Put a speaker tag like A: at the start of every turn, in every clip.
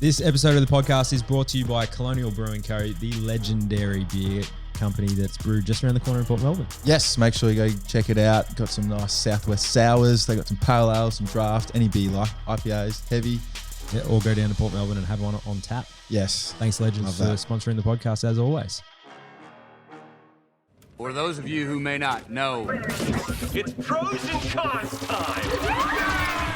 A: This episode of the podcast is brought to you by Colonial Brewing Co., the legendary beer company that's brewed just around the corner in Port Melbourne.
B: Yes, make sure you go check it out. Got some nice Southwest sours. They got some pale ales, some draft, any beer like IPAs, heavy.
A: Yeah, or go down to Port Melbourne and have one on tap.
B: Yes.
A: Thanks, Legends, for sponsoring the podcast as always.
C: For those of you who may not know,
D: it's pros and cons time.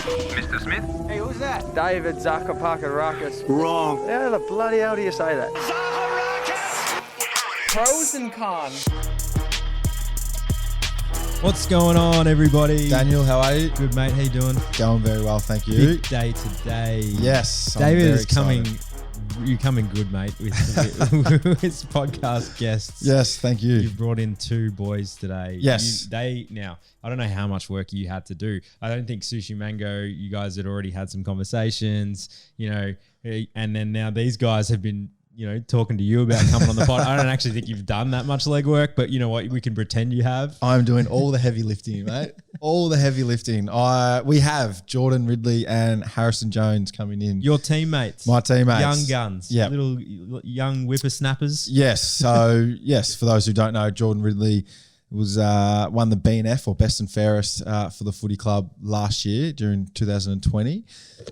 C: Mr. Smith.
E: Hey, who's that? David Zakapakarakis.
C: Wrong.
E: How the bloody hell do you say that?
D: Zaharakis!
E: Pros and cons.
A: What's going on, everybody?
B: Daniel, how are you?
A: Good, mate. How you doing?
B: Going very well, thank you.
A: Big day today.
B: Yes.
A: David is
B: excited.
A: coming. You're coming good, mate, with his podcast guests.
B: Yes, thank you.
A: You've brought in two boys today.
B: Yes.
A: Now, I don't know how much work you had to do. I don't think Sushi Mango, you guys had already had some conversations, and then now these guys have been, talking to you about coming on the pod. I don't actually think you've done that much legwork, but you know what? We can pretend you have.
B: I'm doing all the heavy lifting, mate. All the heavy lifting. We have Jordan, Ridley and Harrison Jones coming in.
A: Your teammates.
B: My teammates.
A: Young guns.
B: Yeah.
A: Little young whippersnappers.
B: Yes. So, yes, for those who don't know, Jordan Ridley was won the BNF or Best and Fairest for the footy club last year during 2020.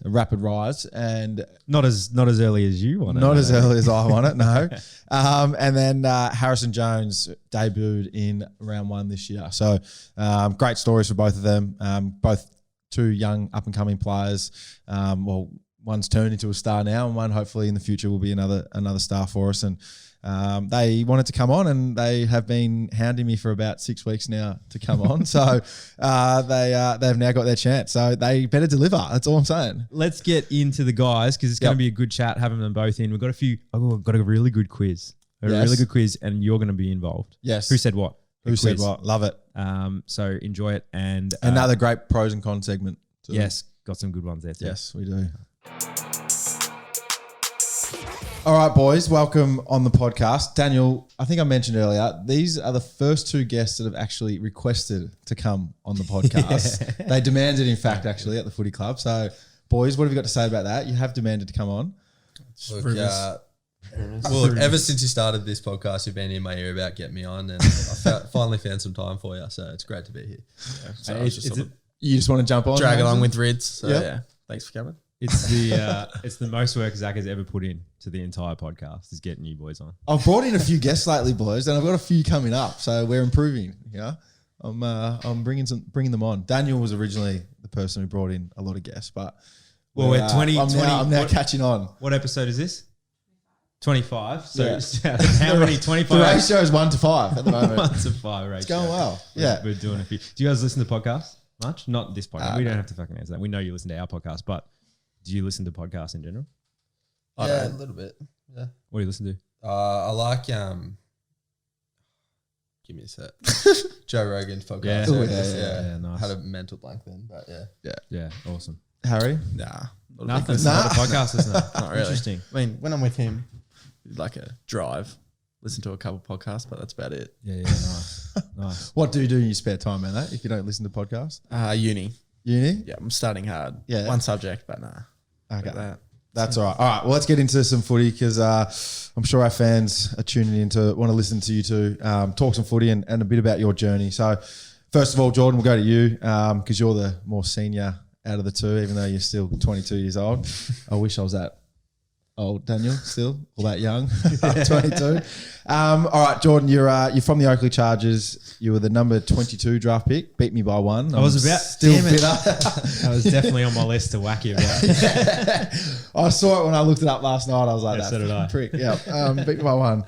B: A rapid rise and
A: not as early as you won it.
B: Not as early as I won it, no. And then Harrison Jones debuted in round one this year. So great stories for both of them. Both two young up and coming players. One's turned into a star now, and one hopefully in the future will be another star for us. And they wanted to come on, and they have been hounding me for about 6 weeks now to come on. So they've now got their chance. So they better deliver. That's all I'm saying.
A: Let's get into the guys because it's going to be a good chat having them both in. We've got I've got a really good quiz. Really good quiz, and you're going to be involved.
B: Yes.
A: Who said what?
B: Who said what? Love it.
A: So enjoy it. And
B: another great pros and cons segment. Too.
A: Yes, got some good ones there too.
B: Yes, we do. All right, boys, welcome on the podcast. Daniel, I think I mentioned earlier, these are the first two guests that have actually requested to come on the podcast. They demanded, in fact, actually, at the footy club. So, boys, what have you got to say about that? You have demanded to come on.
F: Look, ever since you started this podcast, you've been in my ear about getting me on, and I finally found some time for you, so it's great to be here.
G: Yeah, so I was just
B: you just want to jump on?
G: drag along with Rids. So yeah, thanks for coming.
A: It's the most work Zach has ever put in to the entire podcast is getting you boys on.
B: I've brought in a few guests lately, boys, and I've got a few coming up, so we're improving. I'm bringing them on. Daniel was originally the person who brought in a lot of guests, but
A: we're 20.
B: I'm now catching on.
A: What episode is this? 25. So
B: Yeah.
A: how many? 25.
B: The ratio is 1 to 5 at the moment.
A: 1 to 5 ratio.
B: It's going well. Yeah.
A: We're doing a few. Do you guys listen to podcasts much? Not this podcast. We
B: no.
A: don't have to fucking answer that. We know you listen to our podcast, but do you listen to podcasts in general?
F: Yeah, a little bit. Yeah.
A: What do you listen to?
F: I like give me a sec. Joe Rogan's podcast.
A: Yeah, nice.
F: Had a mental blank then, but yeah.
A: Yeah, awesome.
B: Harry?
G: Nah,
A: Nothing.
B: Nah.
A: Not a podcast listener.
G: not really.
A: Interesting.
G: I mean, when I'm with him, like a drive, listen to a couple podcasts, but that's about it.
A: Yeah, nice. Nice.
B: What do you do in your spare time, man, if you don't listen to podcasts?
G: Uni.
B: Uni?
G: Yeah, I'm studying hard.
B: Yeah.
G: One subject, but nah.
B: Okay.
G: That.
B: That's all right. All right. Well, let's get into some footy because I'm sure our fans are tuning in to want to listen to you two talk some footy and a bit about your journey. So, first of all, Jordan, we'll go to you because you're the more senior out of the two, even though you're still 22 years old. I wish I was that old, Daniel, still, or that young. I'm 22. All right, Jordan, you're from the Oakley Chargers. You were the number 22 draft pick. Beat me by one.
A: I was about
B: still
A: damn it.
B: bitter.
A: That was definitely on my list to whack you about.
B: I saw it when I looked it up last night. I was like,
A: Yeah, so did I.
B: prick. Yeah, beat me by one.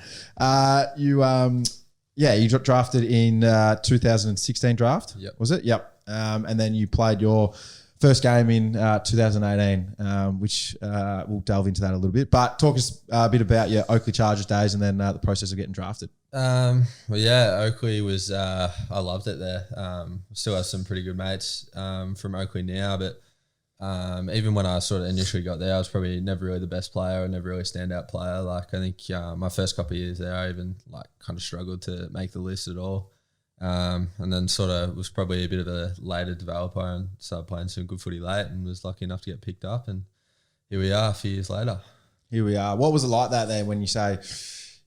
B: You got drafted in 2016 draft.
F: Yep.
B: Was it? Yep. And then you played your first game in 2018, which we'll delve into that a little bit. But talk us a bit about your Oakley Chargers days and then the process of getting drafted.
F: Oakley was I loved it there. Still have some pretty good mates from Oakley now, but even when I sort of initially got there, I was probably never really the best player or never really a standout player. Like I think my first couple of years there, I even kind of struggled to make the list at all. And then sort of was probably a bit of a later developer and started playing some good footy late and was lucky enough to get picked up. And here we are a few years later.
B: Here we are. What was it like that then when you say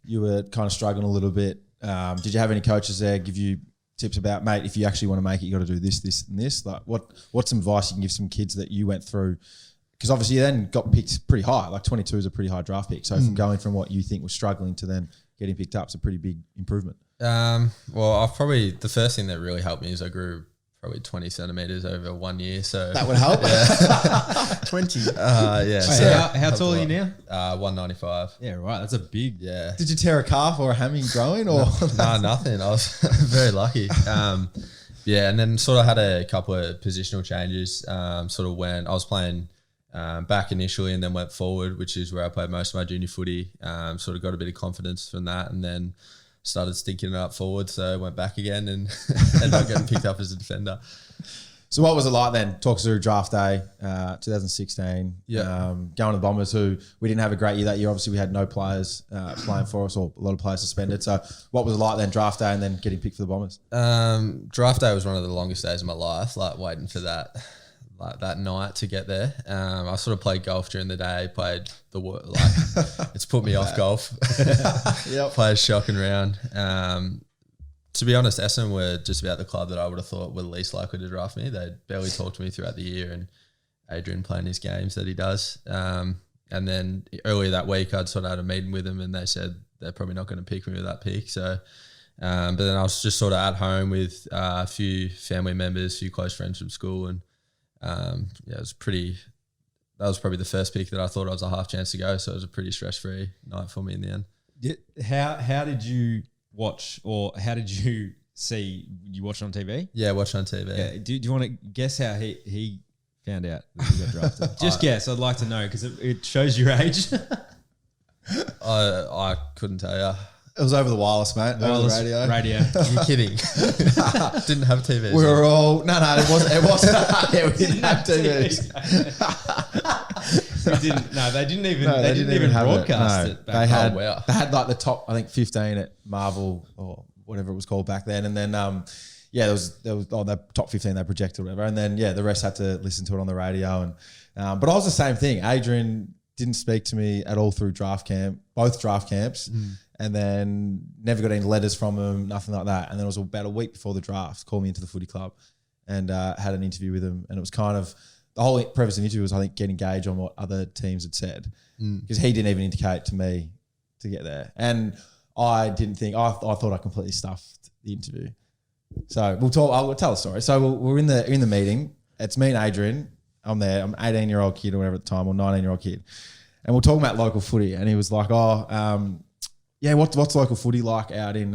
B: you were kind of struggling a little bit? Did you have any coaches there give you tips about, mate, if you actually want to make it, you got to do this, this, and this? Like, what's some advice you can give some kids that you went through? Because obviously you then got picked pretty high. Like 22 is a pretty high draft pick. So from going from what you think was struggling to then getting picked up is a pretty big improvement.
F: Well, I've probably, the first thing that really helped me is I grew probably 20 centimeters over 1 year. So
B: That would help.
G: 20.
F: yeah.
A: Wait,
F: So
A: how tall are you now?
F: 195.
A: Yeah, right. That's a big.
F: Yeah.
B: Did you tear a calf or a hammy growing or?
F: No, nothing. I was very lucky. Yeah, and then sort of had a couple of positional changes. Sort of when I was playing back initially and then went forward, which is where I played most of my junior footy. Sort of got a bit of confidence from that, and then started stinking it up forward. So I went back again and ended up getting picked up as a defender.
B: So what was it like then? Talk us through draft day, 2016.
F: Yeah.
B: Going to the Bombers, who we didn't have a great year that year. Obviously, we had no players playing for us, or a lot of players suspended. So what was it like then, draft day, and then getting picked for the Bombers?
F: Draft day was one of the longest days of my life, like waiting for that night to get there. I sort of played golf during the day, played it's put me off golf. Played shocking round. To be honest, Essendon were just about the club that I would have thought were least likely to draft me. They barely talked to me throughout the year, and Adrian playing his games that he does. And then earlier that week, I'd sort of had a meeting with them, and they said they're probably not going to pick me with that pick. So, but then I was just sort of at home with a few family members, a few close friends from school, and it was pretty. That was probably the first pick that I thought I was a half chance to go. So it was a pretty stress-free night for me in the end.
A: How did you watch, or how did you see? You watched on TV?
F: Yeah, watch on TV.
A: Yeah. Do you want to guess how he found out that he got drafted? Just guess. I'd like to know because it shows your age.
F: I couldn't tell you.
B: It was over the wireless, mate. Wireless radio.
F: You're kidding. Didn't have TV.
B: We were all it wasn't. Yeah, we didn't have TVs.
A: They didn't even broadcast it.
B: They had like the top, I think 15 at Marvel or whatever it was called back then, and then there was the top 15 they projected or whatever, and then the rest had to listen to it on the radio, and but I was the same thing. Adrian didn't speak to me at all through both draft camps. And then never got any letters from him, nothing like that. And then it was about a week before the draft, called me into the footy club and had an interview with him. And it was kind of, the whole premise of the interview was, I think, getting gauge on what other teams had said. Because he didn't even indicate to me to get there. And I didn't think, I thought I completely stuffed the interview. So I'll tell a story. So we're in the meeting. It's me and Adrian. I'm there. I'm an 18-year-old kid or whatever at the time, or 19-year-old kid. And we're talking about local footy. And he was like, what's local footy like out in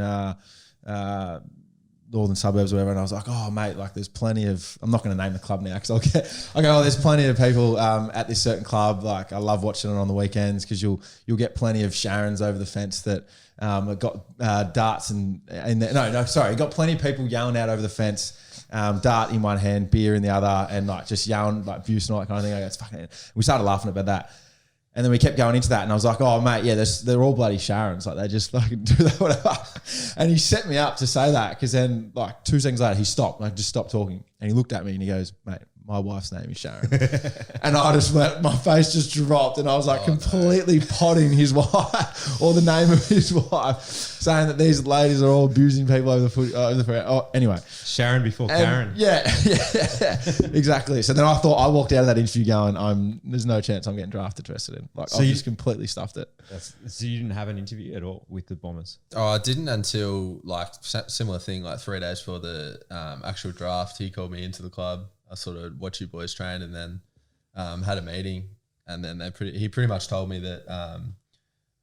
B: northern suburbs or whatever? And I was like, oh, mate, like there's plenty of, I'm not going to name the club now because there's plenty of people at this certain club. Like I love watching it on the weekends because you'll get plenty of Sharons over the fence that got darts got plenty of people yelling out over the fence, dart in one hand, beer in the other, and like just yelling like abuse and all that kind of thing. I go, it's fucking, we started laughing about that. And then we kept going into that, and I was like, "Oh, mate, yeah, they're all bloody Sharons. Like they just fucking do that, whatever." And he set me up to say that because then, like 2 seconds later, he stopped. And I just stopped talking, and he looked at me and he goes, "Mate, my wife's name is Sharon." And I just went, my face just dropped, and I was like completely potting his wife or the name of his wife, saying that these ladies are all abusing people over the foot. Anyway,
A: Sharon before Karen.
B: Yeah, exactly. So then I walked out of that interview going, there's no chance I'm getting drafted to Essendon. Like, so I just completely stuffed it.
A: So you didn't have an interview at all with the Bombers?
F: Oh, I didn't until like similar thing, like 3 days before the actual draft. He called me into the club. I sort of watched you boys train, and then had a meeting, and then he pretty much told me that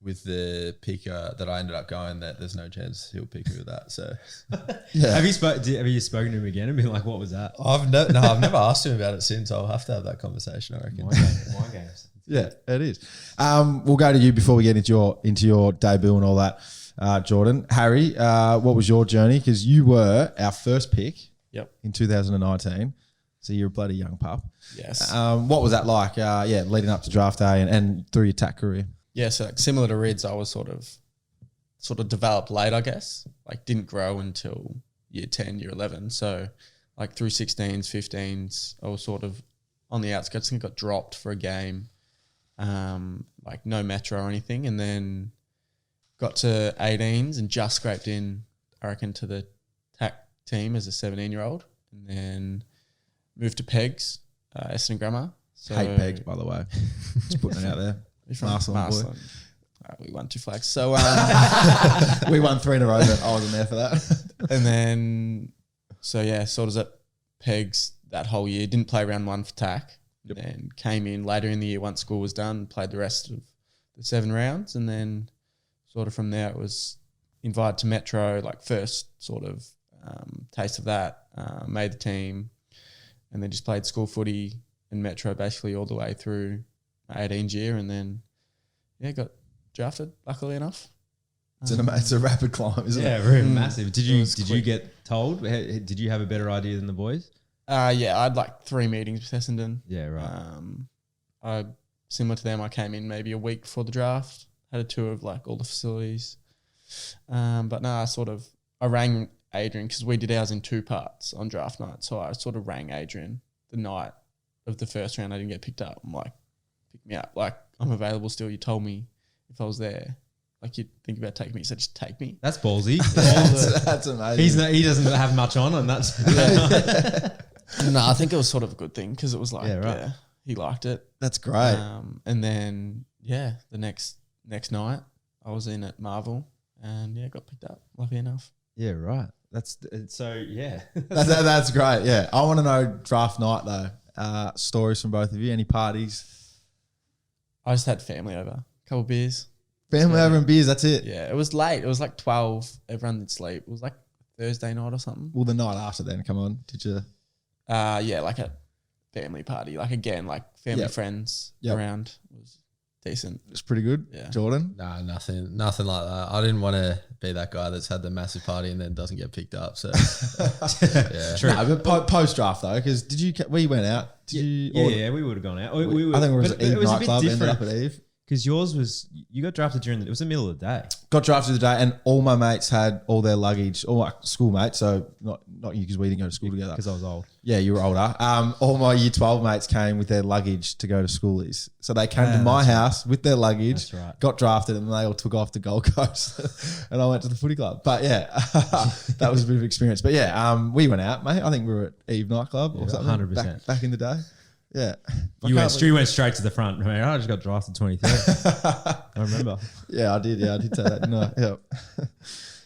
F: with the pick that I ended up going, that there's no chance he'll pick me with that. So,
A: Have you spoken to him again and been like, what was that?
F: I've never asked him about it since. I'll have to have that conversation, I reckon.
A: My games.
B: Yeah, it is. We'll go to you before we get into your debut and all that, Jordan. Harry, what was your journey? Because you were our first pick in 2019. So you're a bloody young pup.
G: Yes.
B: What was that like? Leading up to draft day and through your TAC career.
G: Yeah, so like similar to Rids, I was sort of developed late, I guess. Like didn't grow until year 10, year 11. So like through 16s, 15s, I was sort of on the outskirts and got dropped for a game. like no metro or anything, and then got to 18s and just scraped in, I reckon, to the TAC team as a 17-year-old, and then moved to Pegs, Essendon Grammar. So
B: Hate Pegs, by the way. Just putting it out there.
G: You're from
B: Marsland boy.
G: Marsland. We won 2 flags. So
B: We won 3 in a row, but I wasn't there for that.
G: and then sort of at Pegs that whole year. Didn't play round 1 for TAC.
B: Yep.
G: Then came in later in the year once school was done. Played the rest of the 7 rounds, and then sort of from there it was invited to Metro. Like first sort of taste of that. Made the team, and then just played school footy and Metro basically all the way through my 18th year, and then got drafted, luckily enough.
B: It's a rapid climb, isn't it?
A: Yeah, very massive. Did you get told? Did you have a better idea than the boys?
G: I had like 3 meetings with Essendon.
A: Yeah, right.
G: Similar to them, I came in maybe a week before the draft, had a tour of like all the facilities. But no, I rang Adrian because we did ours in 2 parts on draft night. So I sort of rang Adrian the night of the first round. I didn't get picked up. I'm like, pick me up. Like, I'm available still. You told me if I was there, like you'd think about taking me. You said, just take me.
A: That's ballsy.
B: That's amazing.
A: He doesn't have much on, and that's
G: No, I think it was sort of a good thing because it was like,
A: right.
G: he liked it.
B: That's great.
G: And then, the next night I was in at Marvel and got picked up, lucky enough.
A: Yeah, right. That's so, yeah.
B: That's great. Yeah. I want to know draft night though. Stories from both of you. Any parties?
G: I just had family over, a couple beers.
B: Family over and beers, that's it.
G: Yeah, it was late. It was like 12. Everyone did sleep. It was like Thursday night or something.
B: Well, the night after then, come on. Did you?
G: Like a family party. Like again, like family friends around. It was decent.
B: It's pretty good.
G: Yeah.
B: Jordan?
F: No, nothing like that. I didn't want to be that guy that's had the massive party and then doesn't get picked up. So, yeah.
B: True. No, but post draft though, because we went out. Did you?
A: Yeah, we would have gone out. We
B: I think it was
A: but
B: at Eve
A: it was a bit
B: nightclub. Ended
A: different.
B: up at Eve.
A: Because yours was, you got drafted it was the middle of the day.
B: Got drafted today, and all my mates had all their luggage. All my schoolmates, so not you because we didn't go to school together.
A: Because I was old.
B: Yeah, you were older. All my year 12 mates came with their luggage to go to schoolies. So they came to my house with their luggage,
A: That's right.
B: got drafted, and they all took off to Gold Coast. And I went to the footy club. But yeah, that was a bit of experience. But yeah, we went out, mate. I think we were at Eve nightclub or something.
A: 100%.
B: Back in the day. Yeah.
A: You went straight to the front. I mean, I just got drafted 23rd. I remember.
B: Yeah, I did. Yeah, I did say that. No, yeah.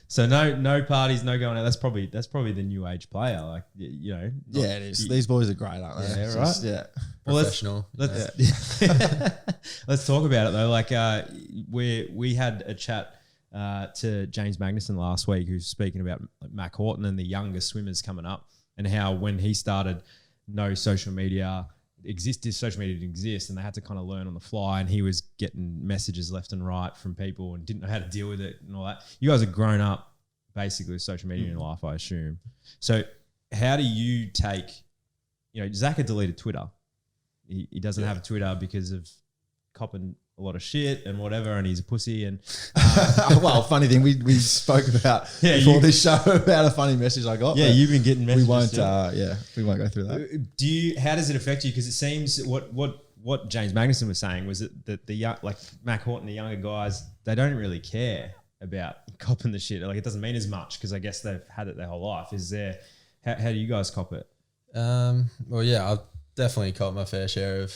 A: So no parties, no going out. That's probably the new age player. Like,
B: Yeah, it is. These boys are great, aren't they?
A: Yeah, right.
B: Yeah.
A: Well,
F: Professional.
A: Let's talk about it though. Like, we had a chat to James Magnuson last week, who's speaking about like Mac Horton and the younger swimmers coming up, and how when he started, no social media social media didn't exist, and they had to kind of learn on the fly, and he was getting messages left and right from people and didn't know how to deal with it and all that. You guys have grown up basically with social media in your life, I assume. So how do you take, Zach had deleted Twitter. He doesn't have a Twitter because of copping a lot of shit and whatever, and he's a pussy. And
B: well, funny thing, we spoke about before this show about a funny message I got.
A: Yeah, you've been getting messages.
B: We won't go through that.
A: How does it affect you? Because it seems what James Magnuson was saying was that the young, like Mac Horton, the younger guys, they don't really care about copping the shit. Like, it doesn't mean as much because I guess they've had it their whole life. How do you guys cop it?
F: Well, yeah, I've definitely caught my fair share of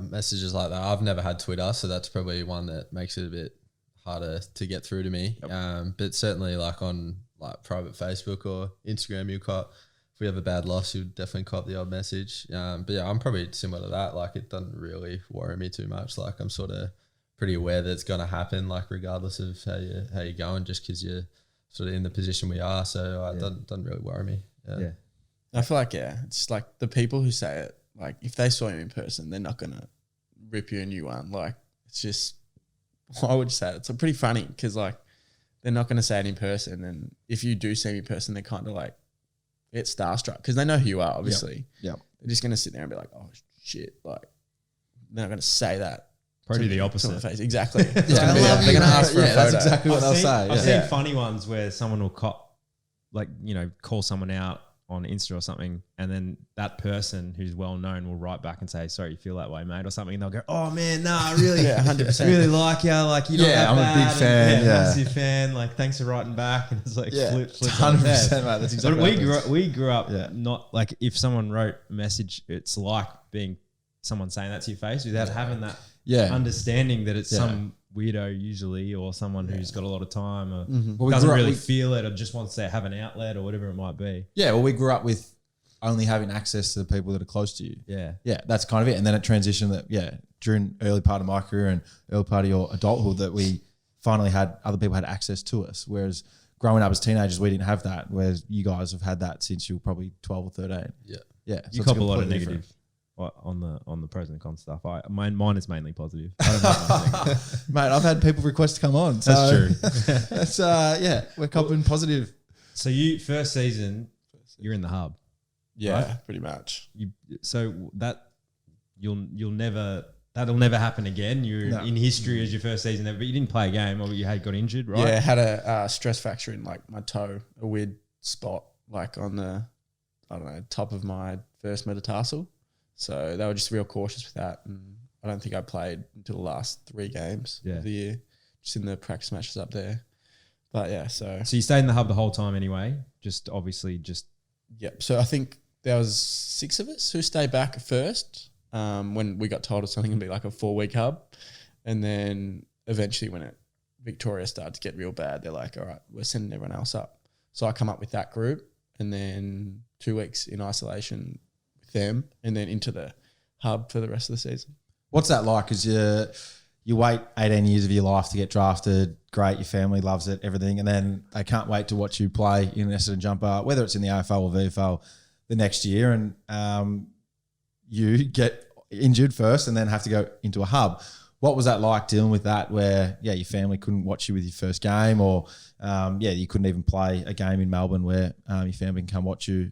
F: messages like that. I've never had Twitter, so that's probably one that makes it a bit harder to get through to me. Yep. But certainly like on like private Facebook or Instagram, you cop. If we have a bad loss, you definitely cop the odd message. But yeah, I'm probably similar to that. Like, it doesn't really worry me too much. Like, I'm sort of pretty aware that it's going to happen, like regardless of how you're going, just because you're sort of in the position we are. So it doesn't really worry me. Yeah.
G: I feel like, it's like the people who say it, like if they saw you in person, they're not going to rip you a new one. Like, it's just, I would say it's pretty funny because like they're not going to say it in person. And if you do see me in person, they're kind of like, get starstruck because they know who you are, obviously.
B: Yeah.
G: They're just going to sit there and be like, oh shit. Like, they're not going to say that.
A: Probably the
G: to
A: opposite.
G: my face. Exactly.
B: They're going to ask for a photo. That's exactly what they'll say.
A: I've seen funny ones where someone will call someone out on Insta or something, and then that person who's well known will write back and say, "Sorry, you feel that way, mate," or something, and they'll go, "Oh man, nah, I really,
G: 100%.
A: really like you. Like, you're not
B: Yeah,
A: that
B: I'm a
A: bad."
B: big
A: And,
B: fan, yeah.
A: massive fan. Like, thanks for writing back, and it's like flip
B: 100%, mate. That's exactly
A: But
B: what
A: we grew up
B: Yeah.
A: not like, if someone wrote a message, it's like being someone saying that to your face without having that
B: Yeah.
A: understanding that it's
B: Yeah.
A: some weirdo usually, or someone who's got a lot of time, or
B: Well, we
A: doesn't
B: grew up
A: really
B: with-
A: feel it, or just wants to have an outlet or whatever it might be.
B: Yeah, well, we grew up with only having access to the people that are close to you.
A: Yeah.
B: Yeah, that's kind of it. And then it transitioned that, during early part of my career and early part of your adulthood, that we finally had other people had access to us. Whereas growing up as teenagers, we didn't have that. Whereas you guys have had that since you were probably 12 or 13.
F: Yeah.
B: Yeah.
A: You
B: it's
A: cop a lot of
B: completely
A: negative
B: different.
A: on the pros and cons stuff. Mine is mainly positive. I don't know anything.
B: Mate, I've had people request to come on. So
A: That's true.
B: that's, we're copping positive.
A: So you first season, you're in the hub.
G: Yeah, pretty much.
A: So that you'll never. That'll never happen again. You're
B: No.
A: in history as your first season ever, but you didn't play a game, or you got injured, right?
G: Yeah, had a stress fracture in like my toe, a weird spot like on the, I don't know, top of my first metatarsal. So they were just real cautious with that. And I don't think I played until the last 3 games of the year, just in the practice matches up there. But yeah, so
A: So you stayed in the hub the whole time anyway.
G: yep. So I think there was 6 of us who stayed back at first. When we got told it was something to be like a 4-week hub, and then eventually when Victoria started to get real bad, they're like, all right, we're sending everyone else up. So I come up with that group, and then 2 weeks in isolation with them, and then into the hub for the rest of the season.
B: What's that like? Because you wait 18 years of your life to get drafted. Great, your family loves it, everything, and then they can't wait to watch you play in an Essendon jumper, whether it's in the AFL or VFL the next year, and you get injured first and then have to go into a hub. What was that like dealing with that, where your family couldn't watch you with your first game, or you couldn't even play a game in Melbourne where your family can come watch you,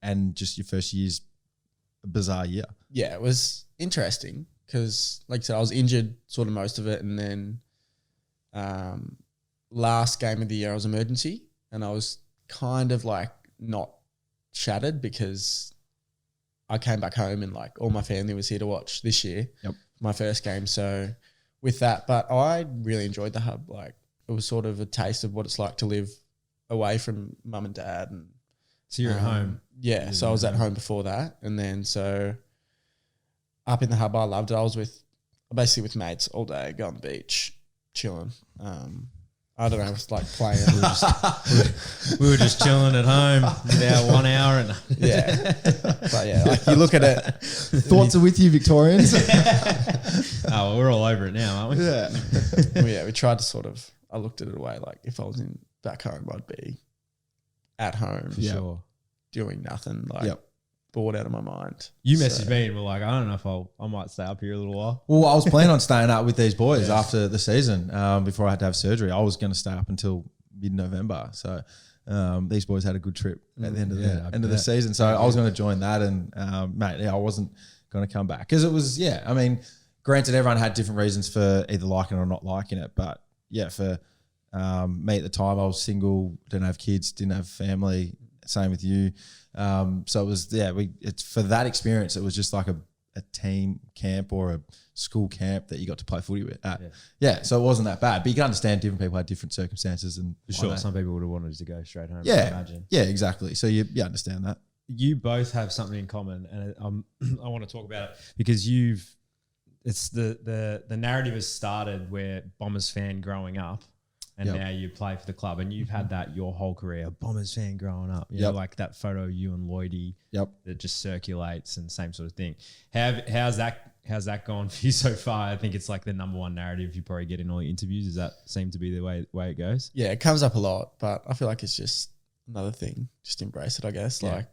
B: and just your first year's a bizarre year?
G: Yeah, it was interesting because, like I said, I was injured sort of most of it, and then last game of the year I was emergency, and I was kind of like not shattered because I came back home and like all my family was here to watch this year, my first game. So with that, but I really enjoyed the hub. Like, it was sort of a taste of what it's like to live away from mum and dad. And
A: So you're at home.
G: yeah, so I was at home before that, and then so up in the hub, I loved it. I was basically with mates all day, go on the beach, chilling. I don't know, it was like playing.
A: We were just chilling at home with our 1 hour and
G: Yeah, but yeah, like you look at it.
B: Thoughts are with you, Victorians.
A: well, we're all over it now, aren't we?
B: Yeah.
G: Well, yeah, we tried to sort of. I looked at it away like if I was in back home, I'd be at home,
A: For sure.
G: doing nothing, like bored out of my mind.
A: You messaged me and were like, I don't know if I might stay up here a little while.
B: Well, I was planning on staying up with these boys after the season, before I had to have surgery. I was going to stay up until mid-November. So these boys had a good trip at the end of the season. So I was going to join that, and I wasn't going to come back because it was I mean, granted, everyone had different reasons for either liking it or not liking it, but for me at the time, I was single, didn't have kids, didn't have family. Same with you. So it was it's for that experience. It was just like a team camp or a school camp that you got to play footy with. So it wasn't that bad. But you can understand different people had different circumstances, and
A: For sure, some people would have wanted to go straight home. I
B: Yeah,
A: imagine.
B: yeah, exactly. So you understand that.
A: You both have something in common, and I want to talk about it because it's the narrative has started where Bombers fan growing up, and now you play for the club, and you've had that your whole career, Bombers fan growing up. You know, like that photo of you and Lloydie that just circulates, and same sort of thing. How's that gone for you so far? I think it's like the number one narrative you probably get in all your interviews. Does that seem to be the way it goes?
G: Yeah, it comes up a lot, but I feel like it's just another thing. Just embrace it, I guess.
A: Yeah.
G: Like,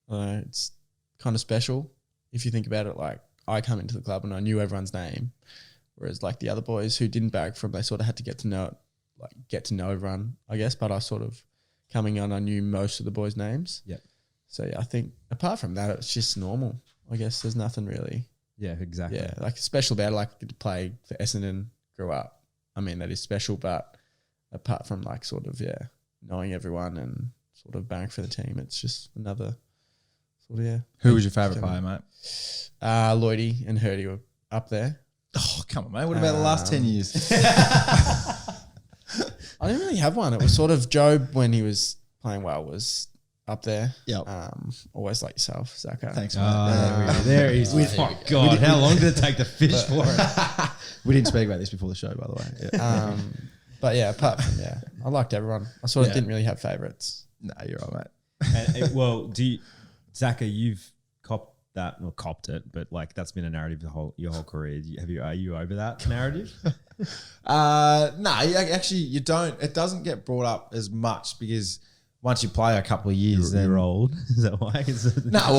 G: I don't know, it's kind of special if you think about it. Like, I come into the club and I knew everyone's name, whereas like the other boys who didn't bag from, they sort of had to get to know everyone, I guess. But I sort of coming on, I knew most of the boys' names.
A: Yep.
G: So yeah, I think apart from that, it's just normal. I guess there's nothing really.
A: Yeah, exactly.
G: Yeah, like special about it. Like I get to play for Essendon, grew up. I mean, that is special, but apart from like sort of knowing everyone and sort of barrack for the team. It's just another sort of
B: Who was your favourite player, mate?
G: Lloydie and Hurdy were up there.
B: Oh, come on, mate. What about the last 10 years?
G: I didn't really have one. It was sort of Job when he was playing well was up there.
B: Yep.
G: Always like yourself, Zacko.
B: Thanks, mate.
A: There he is. Oh, God. How long did it take to fish for it?
B: We didn't speak about this before the show, by the way. Yeah.
G: But yeah, apart from I liked everyone. I sort of didn't really have favourites.
B: No, you're right, mate.
A: Well, Zacko, you've copped it, but like that's been a narrative your whole career. Are you over that narrative?
B: No, actually, you don't. It doesn't get brought up as much because once you play a couple of years,
A: You're old. Is that why?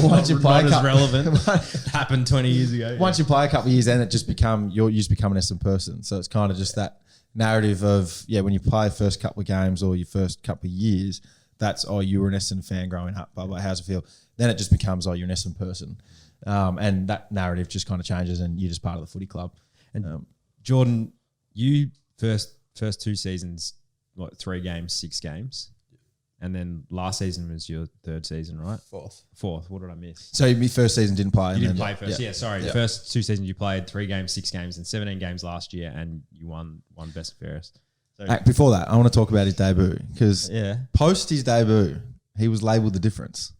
B: Once you play
A: not
B: a
A: as
B: couple,
A: relevant. Happened 20 years ago.
B: Once you play a couple of years, then it just you just become an Essendon person. So it's kind of just that narrative of when you play the first couple of games or your first couple of years, that's you were an Essendon fan growing up. Blah blah. How's it feel? Then it just becomes you're an Essendon person, and that narrative just kind of changes, and you're just part of the footy club.
A: And Jordan, you first 2 seasons, 3 games, 6 games. And then last season was your 3rd season, right? Fourth. What did I miss?
B: So your first season didn't play.
A: You didn't play first. Yeah, sorry. The first 2 seasons you played 3 games, 6 games, and 17 games last year, and you won best and fairest. So
B: Before that, I want to talk about his debut because
A: yeah,
B: post his debut, he was labelled the difference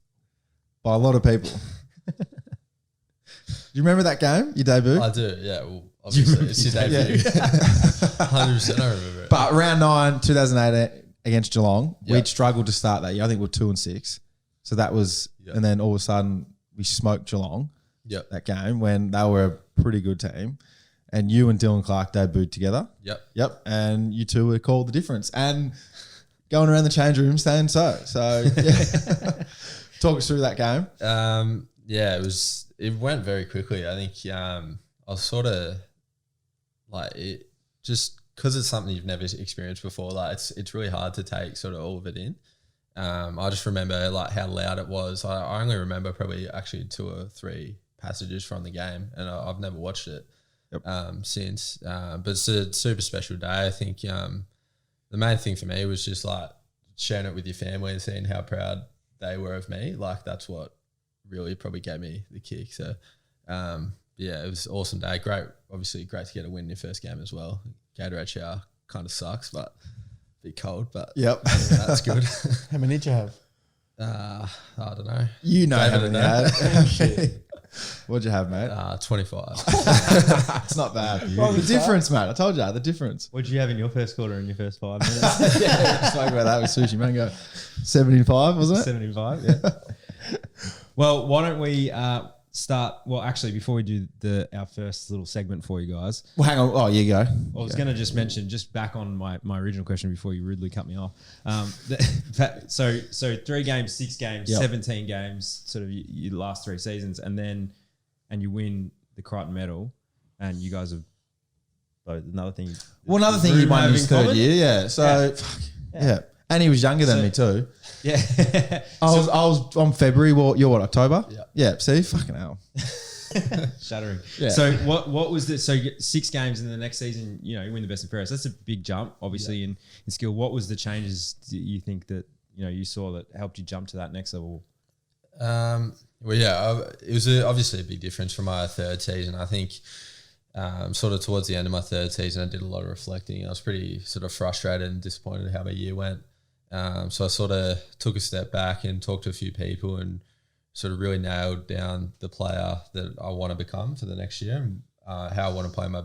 B: by a lot of people. Do you remember that game, your debut?
F: I do, yeah. Well, obviously, it's his debut. 100% I remember it.
B: But round 9, 2018 against Geelong,
F: Yep.
B: we'd struggled to start that year. I think we were 2-6. So that was, and then all of a sudden we smoked Geelong that game when they were a pretty good team. And you and Dylan Clark debuted together. Yep. And you two were called the difference. And going around the change room saying so. So, yeah. Talk us through that game.
F: It went very quickly. I think I was sort of it just because it's something you've never experienced before. Like it's really hard to take sort of all of it in. I just remember how loud it was. I only remember probably actually 2 or 3 passages from the game, and I've never watched it since. But it's a super special day. I think the main thing for me was just sharing it with your family and seeing how proud they were of me. That's what really probably gave me the kick. So, it was an awesome day. Obviously great to get a win in your first game as well. Gatorade shower kind of sucks, but a bit cold, but that's good.
G: How many did you have?
F: I don't know.
B: You know how
F: David
B: many you had. What'd you have, mate?
F: 25.
B: It's not bad. The difference, mate. I told you, the difference.
A: what did you have in your first quarter and your first 5 minutes?
B: Spoke about that with Sushi Mango. 75, wasn't it?
A: 75, yeah. Well, why don't we start? Well, actually, before we do our first little segment for you guys.
B: Well, hang on. Oh, you go.
A: I was going to just mention, just back on my original question before you rudely cut me off. So 3 games, 6 games, 17 games, sort of your last 3 seasons, and you win the Crichton Medal, and you guys have another thing.
B: Well, another thing, you won his 3rd year, yeah. So, yeah. And he was younger than me too.
A: Yeah.
B: I was on February. Well, you're what, October?
F: Yeah.
B: Yeah. See, fucking hell.
A: Shattering.
B: Yeah.
A: So what was this? So you get 6 games in the next season, you win the best and fairest. That's a big jump, obviously, in skill. What was the changes that you think that you saw that helped you jump to that next level?
F: It was obviously a big difference from my 3rd season. I think sort of towards the end of my 3rd season, I did a lot of reflecting. I was pretty sort of frustrated and disappointed how my year went. So I sort of took a step back and talked to a few people and sort of really nailed down the player that I want to become for the next year and how I want to play my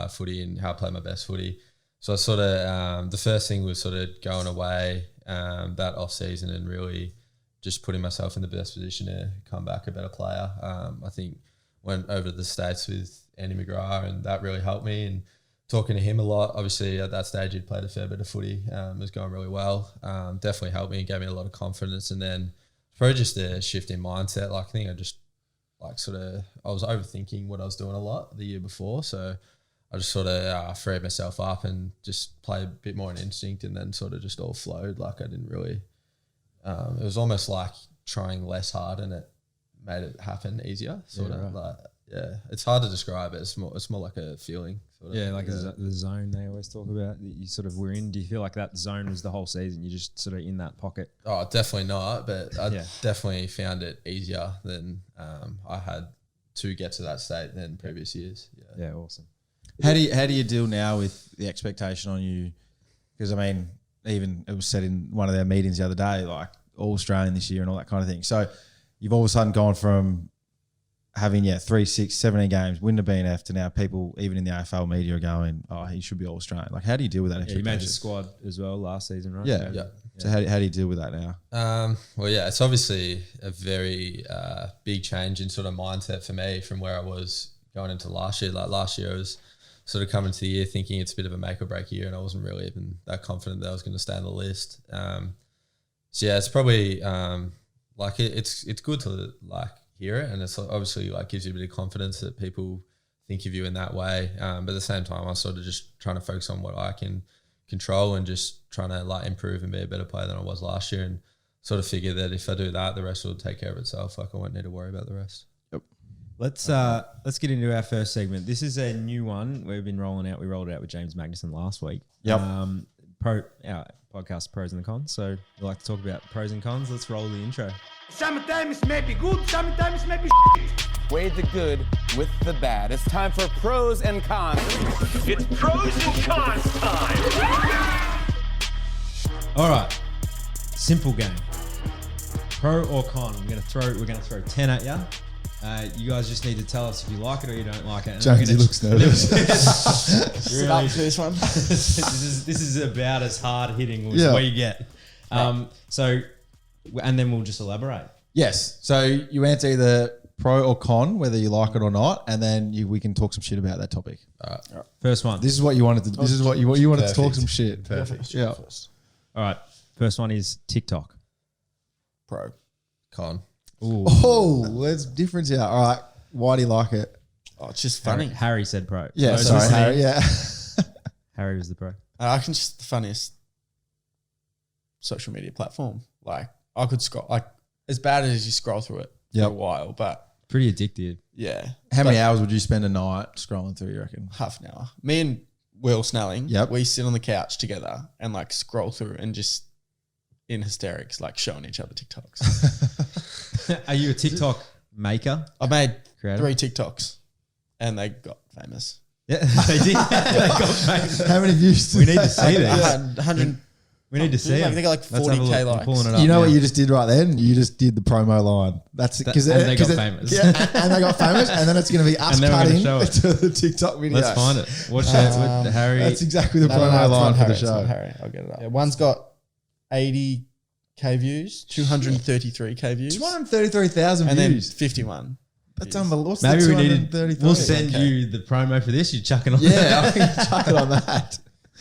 F: footy and how I play my best footy. So I sort of, the first thing was sort of going away that off season and really just putting myself in the best position to come back a better player. I think went over to the States with Andy McGrath and that really helped me, and talking to him a lot. Obviously at that stage he'd played a fair bit of footy, was going really well. Definitely helped me and gave me a lot of confidence. And then probably just a shift in mindset. I think I just I was overthinking what I was doing a lot the year before. So I just sort of freed myself up and just played a bit more in instinct, and then sort of just all flowed. I didn't really, it was almost like trying less hard and it made it happen easier. It's hard to describe it. It's more like a feeling
A: Yeah, like the zone they always talk about that you sort of were in. Do you feel like that zone was the whole season? You're just sort of in that pocket?
F: Oh, definitely not. But I definitely found it easier than I had to get to that state than previous years.
A: Yeah, awesome.
B: How do you deal now with the expectation on you? Because I mean, even it was said in one of their meetings the other day, like all Australian this year and all that kind of thing. So you've all of a sudden gone from having 3, 6, 17 games, win the BNF to now people even in the AFL media are going, oh, he should be all Australian. Like, how do you deal with that?
A: Yeah, you made the squad as well last season, right?
B: Yeah. So how do you deal with that now?
F: Well, yeah, it's obviously a very big change in sort of mindset for me from where I was going into last year. Like last year, I was sort of coming to the year thinking it's a bit of a make or break year, and I wasn't really even that confident that I was going to stay on the list. So yeah, it's probably like it's good to like hear it, and it's obviously like gives you a bit of confidence that people think of you in that way. But at the same time, I was sort of just trying to focus on what I can control and just trying to like improve and be a better player than I was last year, and sort of figure that if I do that, the rest will take care of itself. Like I won't need to worry about the rest.
A: Let's get into our first segment. This is a new one we've been rolling out. We rolled it out with James Magnuson last week.
B: Yep.
A: Our podcast Pros and the Cons. So we like to talk about pros and cons. Let's roll the intro.
C: Sometimes it may be good, sometimes it may be
H: Weigh the good with the bad. It's time for pros and cons.
D: It's pros and cons time.
A: All right, simple game. Pro or con? We're gonna throw 10 at you. You guys just need to tell us if you like it or you don't like it. And
B: Jonesy looks nervous.
G: Sit up for this one.
A: this is about as hard hitting as we get. So, and then we'll just elaborate.
B: Yes. So you answer either pro or con, whether you like it or not, and then we can talk some shit about that topic.
A: First one.
B: This is what you wanted to. This is what you wanted to talk some shit.
F: Perfect.
B: Yeah.
A: All right. First one is TikTok.
G: Pro.
F: Con.
A: Ooh.
B: Oh, there's difference here. All right. Why do you like it?
G: Oh, it's just funny.
A: Harry said pro.
B: Yeah.
A: So
B: Sorry,
A: listening,
B: Harry. Yeah.
A: Harry was the pro.
G: I can just the funniest social media platform. Like I could scroll like as bad as you scroll through it for a while, but
A: Pretty addictive.
G: yeah.
B: How many hours would you spend a night scrolling through? You reckon?
G: Half an hour. Me and Will Snelling,
B: Yep.
G: we sit on the couch together and like scroll through and just in hysterics, like showing each other TikToks.
A: Are you a TikTok maker?
G: I made
A: Creator?
G: 3 TikToks and they got famous.
A: Yeah, they did. They got famous.
B: How many views?
A: We need to see
G: I
A: this.
G: had 100.
A: We need to see
G: I
A: it.
G: think I got like
A: Let's have a look.
G: 40K
A: I'm
G: likes.
A: pulling it up
B: You know
A: now.
B: what you just did right then? You just did the promo line. That's because
A: and they got famous.
B: Yeah, and they got famous, and then it's going to be us
A: And then we're
B: cutting
A: gonna show
B: to the TikTok video.
A: Let's find it. Watch that with Harry.
B: That's exactly the
G: No,
B: promo
G: it's
B: line
G: not
B: for
G: Harry,
B: the
G: it's not
B: show.
G: Harry. I'll get it up. Yeah, one's got 80K views, 233K views,
B: 233,000
G: and then
B: views.
G: 51.
B: That's unbelievable. What's
A: Maybe
B: the
A: we needed.
B: 233?
A: We'll send you the promo for this. You chuck it on.
B: Yeah, I think chuck it on that.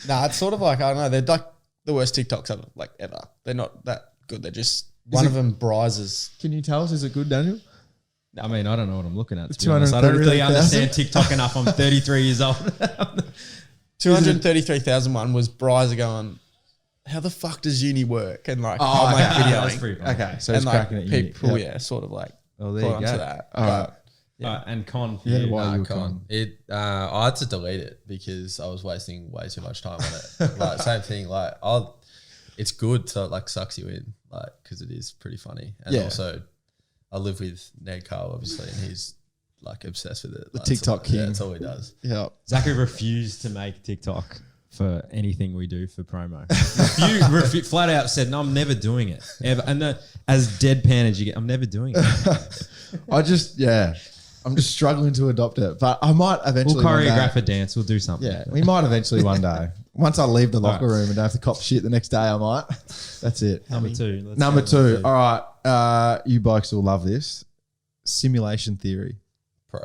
G: Nah, it's sort of like, I don't know, they're like the worst TikToks ever. They're not that good. They're just, one of them Bryce's.
B: Can you tell us, is it good, Daniel?
A: I mean, I don't know what I'm looking at. To be honest. I don't really
B: 233,000?
A: understand TikTok enough. I'm 33 years old.
G: 233,000 one was Bryce going, how the fuck does uni work? And like,
B: Oh,
G: I'm like
B: okay.
G: videoing.
A: That's pretty funny.
B: Okay, so
G: and
B: it's
G: like
B: cracking at you.
G: people,
B: Yep.
G: sort of like
A: Oh, there
G: caught
A: you
G: onto
A: go.
G: that.
B: All right.
A: All right, and con for
B: Yeah,
A: you.
B: why you
F: Con. I had to delete it because I was wasting way too much time on it. Like same thing. Like it's good to like sucks you in, like because it is pretty funny. And
B: Yeah.
F: also, I live with Ned Carl obviously, and he's like obsessed with it.
B: The
F: Like,
B: TikTok
F: yeah,
B: king.
F: that's all he does.
B: Yeah.
A: Zachary refused to make TikTok for anything we do for promo. Flat out said, "No, I'm never doing it ever." And as deadpan as you get, I'm never doing it.
B: I'm just struggling to adopt it, but I might eventually.
A: We'll choreograph
B: one
A: a dance. We'll do something.
B: day. Yeah, we might eventually one day. Once I leave the locker room and don't have to cop shit the next day, I might. That's it.
A: Number 2. Let's
B: Number
A: go.
B: 2. All right. You blokes will love this. Simulation theory.
F: Pro.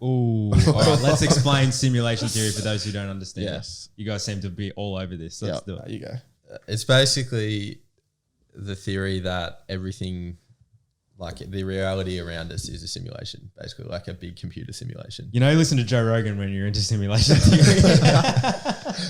A: Ooh. All right, let's explain simulation theory for those who don't understand.
B: Yes.
A: You guys seem to be all over this. Let's
B: Yep.
A: do it.
G: You go.
F: It's basically the theory that everything, like the reality around us, is a simulation. Basically, like a big computer simulation.
A: You know, you listen to Joe Rogan when you're into simulation theory.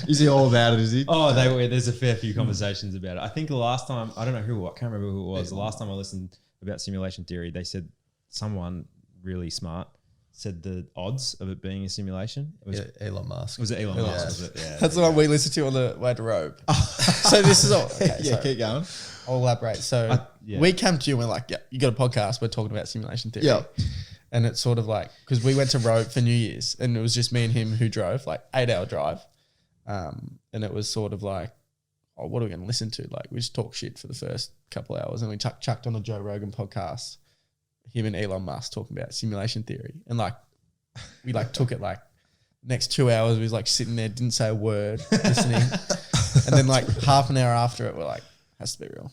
B: Is he all about it? Is he?
A: Oh, there's a fair few conversations about it. I think the last time, I don't know who, I can't remember who it was. The last time I listened about simulation theory, they said someone really smart said the odds of it being a simulation? It was,
F: Elon Musk.
A: was it Elon Musk? Was it? Yeah.
G: That's the one we listened to on the way to Robe. So this is all. Okay,
B: Yeah,
G: so
B: keep going.
G: I'll elaborate. So
A: yeah.
G: we came to you and we're like, yeah, you got a podcast. We're talking about simulation theory.
B: Yeah.
G: And it's sort of like, because we went to Robe for New Year's and it was just me and him who drove, like 8-hour drive. And it was sort of like, oh, what are we going to listen to? Like we just talk shit for the first couple of hours and we chucked on a Joe Rogan podcast, him and Elon Musk talking about simulation theory. And like, we like took it like next 2 hours, we was like sitting there, didn't say a word, listening. And then like half an hour after it, we're like, has to be real.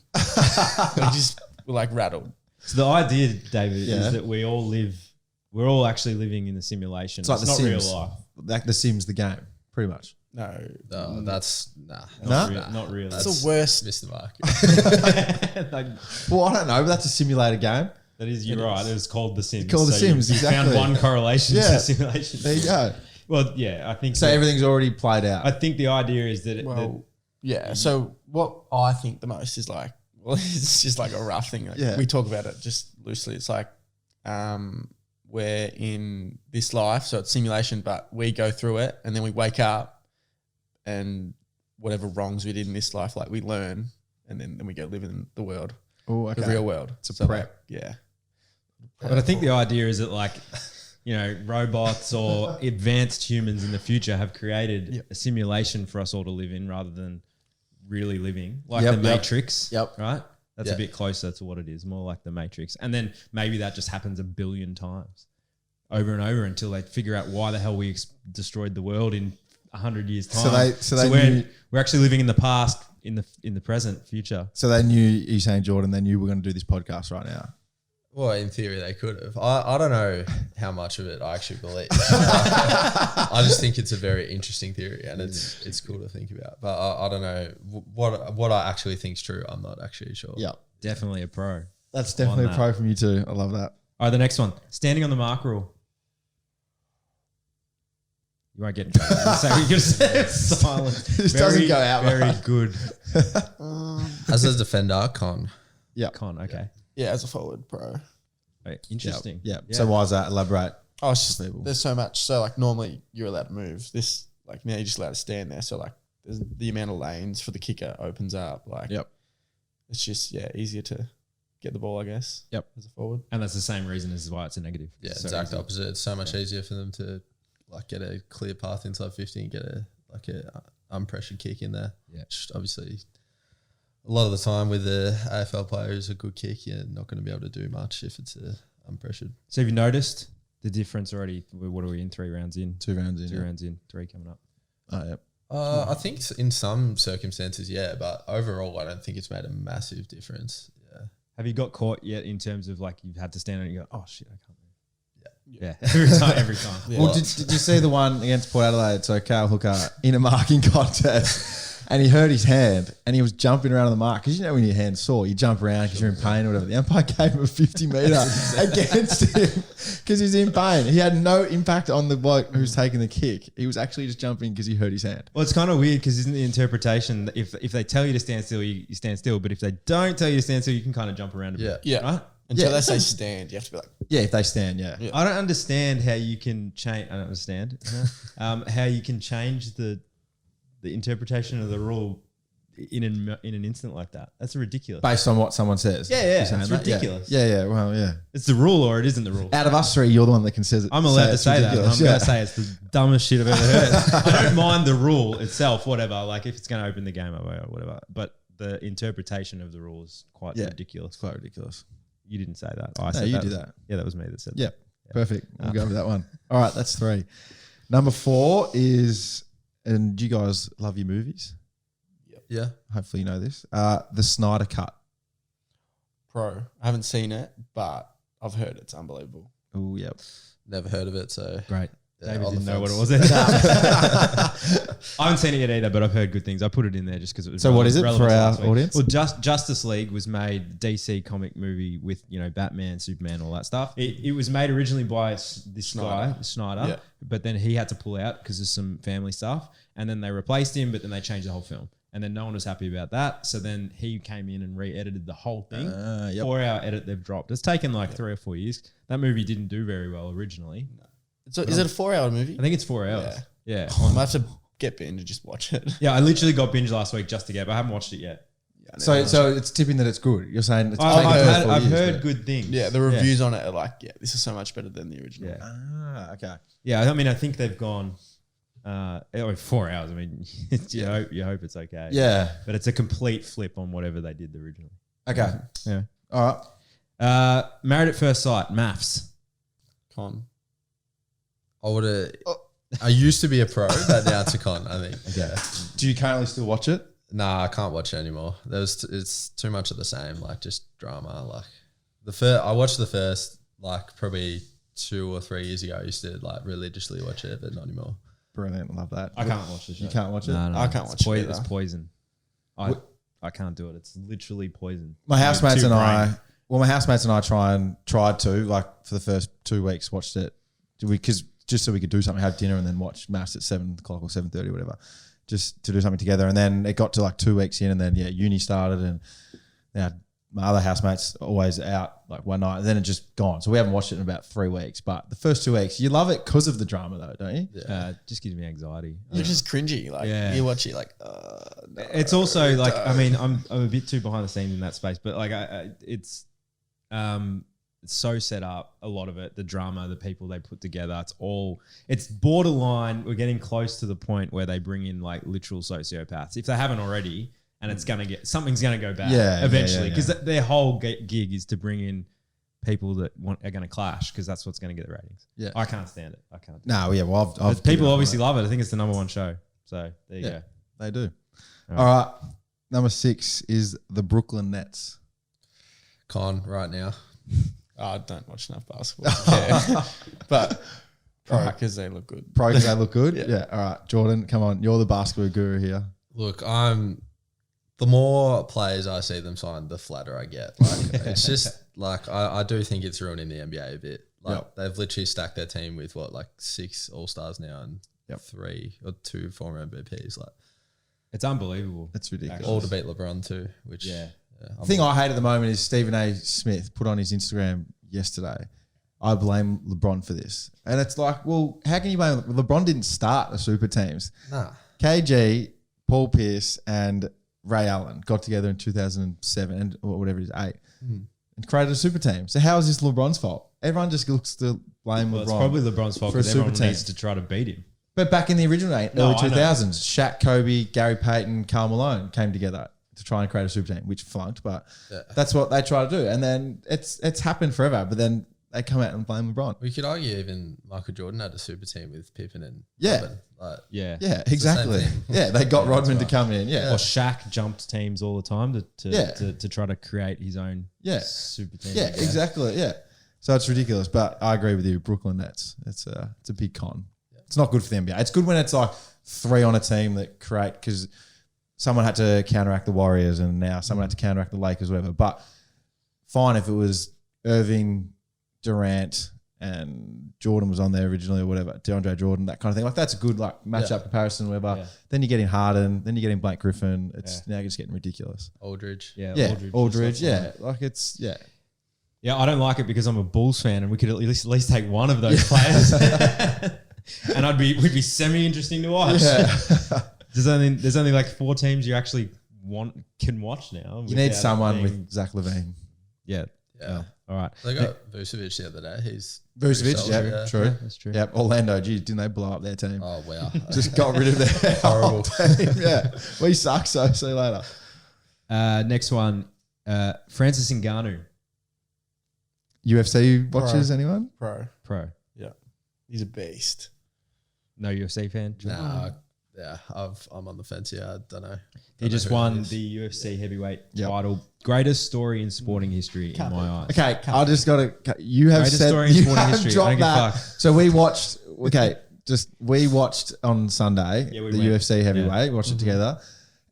G: We're like rattled.
A: So the idea, David,
B: Yeah.
A: is that we're all actually living in the simulation.
B: It's like The
A: not
B: Sims.
A: real life.
B: Like The Sims, the game, pretty much.
G: No.
F: No, that's
A: Not really.
G: That's the worst.
F: missed the mark.
A: Like,
B: Well, I don't know, but that's a simulator game.
A: that is, you're right. It was called The Sims.
B: It's called The Sims,
A: You
B: exactly.
A: found one correlation
B: Yeah.
A: to simulation.
B: There you go.
A: Well, yeah, I think
B: So
A: that-
B: everything's already played out.
A: I think the idea is that,
G: Well, yeah. So what I think the most is like, well, it's just like a rough thing. Like
B: Yeah.
G: we talk about it just loosely. It's like we're in this life, so it's simulation, but we go through it and then we wake up and whatever wrongs we did in this life, like we learn and then we go live in the world,
B: Oh, okay.
G: the real world.
B: It's a
G: So,
B: prep.
G: like, yeah.
A: but I think the idea is that like, you know, robots or advanced humans in the future have created a simulation for us all to live in rather than really living, like
B: Yep,
A: the
B: yep.
A: Matrix.
B: Yep.
A: Right. That's
F: Yeah.
A: a bit closer to what it is, more like the Matrix. And then maybe that just happens a billion times over and over until they figure out why the hell we destroyed the world in 100 years time.
B: So they knew-
A: we're actually living in the past, in the present, future.
B: So they knew, you saying, Jordan, they knew we're going to do this podcast right now.
F: Well, in theory, they could have. I don't know how much of it I actually believe. I just think it's a very interesting theory, and it's cool to think about. But I don't know what I actually think is true. I'm not actually sure.
B: Yeah.
A: Definitely a pro.
B: That's definitely a
A: that.
B: pro from you too. I love that.
A: All right, the next one. Standing on the mark rule. You won't get in trouble. So you're gonna silent.
B: This doesn't go out,
A: Very
B: mate.
A: good.
F: As a defender, con.
B: Yeah.
A: Con, okay.
G: Yeah, as a forward pro.
A: Right, interesting.
B: Yeah. So why is that? Elaborate.
G: Oh, it's just,
B: People.
G: there's so much. So like normally you're allowed to move. This like now you're just allowed to stand there. So like there's the amount of lanes for the kicker opens up. Like
B: Yep.
G: it's just easier to get the ball, I guess.
B: Yep.
G: As a forward.
A: And that's the same reason as why it's a negative.
F: Yeah,
A: So
F: exact
A: easy.
F: opposite. It's so much easier for them to like get a clear path inside 50 and get a unpressured kick in there.
A: Yeah.
F: Just obviously, a lot of the time with the AFL player who's a good kick, you're not going to be able to do much if it's unpressured.
A: So have you noticed the difference already? What are we in? 3 rounds in?
B: 2 rounds in.
A: 2
B: Yeah.
A: rounds in, 3 coming up.
B: Oh, yep.
F: I think in some circumstances, yeah, but overall, I don't think it's made a massive difference. Yeah.
A: Have you got caught yet in terms of like you've had to stand on it and you go, oh shit, I can't move? Yeah. Every time.
B: Well, did you see the one against Port Adelaide? So Cal Hooker in a marking contest, and he hurt his hand, and he was jumping around on the mark because you know when your hand's sore, you jump around because you're in pain or whatever. The umpire gave him a 50 meter against him because he's in pain. He had no impact on the bloke who's taking the kick. He was actually just jumping because he hurt his hand.
A: Well, it's kind of weird because isn't the interpretation that if they tell you to stand still, you stand still. But if they don't tell you to stand still, you can kind of jump around a bit.
G: Yeah.
A: Right?
G: Until
B: Yeah.
G: they say stand, you have to be like,
B: Yeah, if they stand, yeah.
A: I don't understand how you can change. I don't understand how you can change the interpretation of the rule in an instant like that. That's ridiculous.
B: Based on what someone says.
A: Yeah, yeah,
B: You're saying
A: it's
B: that? Yeah.
A: ridiculous.
B: Yeah. Well, yeah.
A: It's the rule or it isn't the rule.
B: Out of us three, you're the one that can say it.
A: I'm allowed to
B: it's
A: say that. I'm
B: ridiculous.
A: going to say it's the dumbest shit I've ever heard. I don't mind the rule itself, whatever. Like if it's going to open the game up or whatever. But the interpretation of the rule is quite ridiculous.
B: It's quite ridiculous.
A: You didn't say that. I said
B: you
A: that.
B: did that.
A: Yeah, that was me that said
B: Yeah.
A: that.
B: Perfect. We'll go with that one. All right, that's 3. Number 4 is, and you guys love your movies.
F: Yeah.
B: Hopefully you know this. The Snyder Cut.
G: pro. I haven't seen it, but I've heard it's unbelievable.
B: Oh, yep.
F: Never heard of it, so
A: Great.
F: yeah,
A: David
F: on the
A: didn't know what it
F: fence.
A: was. I haven't seen it yet either, but I've heard good things. I put it in there just because it was.
B: So what is it
A: relevant
B: for
A: to
B: our
A: last week.
B: audience?
A: Well, Justice League was made DC comic movie with Batman, Superman, all that stuff. It was made originally by this guy Snyder,
G: Yeah.
A: but then he had to pull out because of some family stuff, and then they replaced him, but then they changed the whole film. And then no one was happy about that. So then he came in and re-edited the whole thing.
B: Yep.
A: 4-hour edit they've dropped. It's taken like 3 or 4 years. That movie didn't do very well originally.
G: So is it a 4-hour movie?
A: I think it's 4 hours. Yeah.
G: I might have to get Binge and just watch it.
A: Yeah, I literally got binge last week just to get, but I haven't watched it yet.
B: So it's tipping that it's good. You're saying it's
A: I've heard good things.
G: Yeah, the reviews on it are like, this is so much better than the original.
A: Yeah.
B: Okay.
A: Yeah, I mean, I think they've gone 4 hours. I mean, you hope it's okay.
B: Yeah.
A: But it's a complete flip on whatever they did originally.
B: Okay.
A: Yeah.
B: All right.
A: Married at First Sight, maths.
G: Con.
F: I used to be a pro, but now it's a con, I think.
B: Okay. Do you currently still watch it?
F: Nah, I can't watch it anymore. It's too much of the same, like just drama. Like I watched the first like probably 2 or 3 years ago. I used to like religiously watch it, but not anymore.
B: Brilliant. Love that.
A: I can't watch the show.
B: You can't watch it?
A: No,
G: I can't watch it
A: It's
G: either.
A: poison. I can't do it. It's literally poison.
B: My housemates
A: To
B: and
A: brain.
B: my housemates and I tried to, like for the first 2 weeks, watched it. Because just so we could do something, have dinner and then watch maths at 7 o'clock or 7:30 or whatever. Just to do something together. And then it got to like 2 weeks in and then, uni started and my other housemates always out like one night and then it just gone. So we haven't watched it in about 3 weeks. But the first 2 weeks, you love it because of the drama though, don't you?
F: Yeah.
A: Just gives me anxiety.
G: You're just cringy. Like you watch it like, no,
A: It's also like, I mean, I'm a bit too behind the scenes in that space, but like it's so set up, a lot of it, the drama, the people they put together, it's borderline. We're getting close to the point where they bring in like literal sociopaths if they haven't already, and something's gonna go bad eventually because their whole gig is to bring in people that are going to clash because that's what's going to get the ratings.
B: Yeah.
A: I can't stand it. I can't.
B: No, yeah, well, I've
A: people obviously love it. I think it's the number 1 show. So there you go.
B: They do. All right. Number 6 is the Brooklyn Nets.
F: Con right now.
G: I don't watch enough basketball. But pro because they look good.
B: Pro because they look good? Yeah. All right. Jordan, come on. You're the basketball guru here.
F: Look, the more players I see them sign, the flatter I get. Like it's just like I do think it's ruining the NBA a bit. Like they've literally stacked their team with 6 All-Stars now and 3 or 2 former MVPs. Like
A: it's unbelievable.
B: It's ridiculous.
F: All to beat LeBron too. Which
B: the thing I hate at the moment is Stephen A. Smith put on his Instagram yesterday, I blame LeBron for this. And it's like, well, how can you blame LeBron? Didn't start the super teams.
F: Nah.
B: KG, Paul Pierce, and Ray Allen got together in 2007 or whatever it is, 8, and created a super team. So how is this LeBron's fault? Everyone just looks to blame LeBron.
A: It's probably LeBron's fault
B: for a
A: because
B: super
A: everyone
B: team.
A: needs to try to beat him.
B: But back in the original early 2000s, Shaq, Kobe, Gary Payton, Karl Malone came together to try and create a super team, which flunked, but that's what they try to do. And then it's happened forever, but then they come out and blame LeBron.
F: We could argue even Michael Jordan had a super team with Pippen and Robin.
B: Yeah, exactly. Yeah, they got Rodman to come in. Yeah.
A: Or Shaq jumped teams all the time to try to create his own super team.
B: Yeah, exactly. Yeah. So it's ridiculous, but I agree with you. Brooklyn Nets, it's a big con. It's not good for the NBA. It's good when it's like 3 on a team that create, because someone had to counteract the Warriors and now someone had to counteract the Lakers, whatever. But fine if it was Irving, Durant, and Jordan was on there originally or whatever, DeAndre Jordan, that kind of thing. Like that's a good like matchup comparison, whatever. Yeah. Then you're getting Harden, then you're getting Blake Griffin. It's now just getting ridiculous.
F: Aldridge.
B: Aldridge. Yeah. Like it's,
A: Yeah, I don't like it because I'm a Bulls fan and we could at least take one of those players. And we'd be semi-interesting to watch. Yeah. There's only like 4 teams you actually can watch now.
B: You need someone with Zach LaVine.
A: Yeah. All right.
F: They got Vucevic the other day. He's
B: Vucevic, true.
A: Yeah, that's true.
B: Yep. Orlando, geez, didn't they blow up their team?
F: Oh wow.
B: Just got rid of their horrible team. Yeah. We suck, so see you later.
A: Next one, Francis Ngannou.
B: UFC watches, anyone?
G: Pro.
A: Yeah.
G: He's a beast.
A: No UFC fan?
F: Nah, I'm on the fence here. I don't know.
A: He just won the UFC heavyweight title. Greatest story in sporting history in my eyes.
B: Okay, I just got to. You have
A: Greatest
B: said
A: story in
B: you
A: sporting
B: have
A: history. I
B: dropped
A: don't give a
B: that.
A: fuck.
B: So we watched. Okay, we watched on Sunday
A: Yeah, we
B: the
A: went.
B: UFC heavyweight. We watched it together,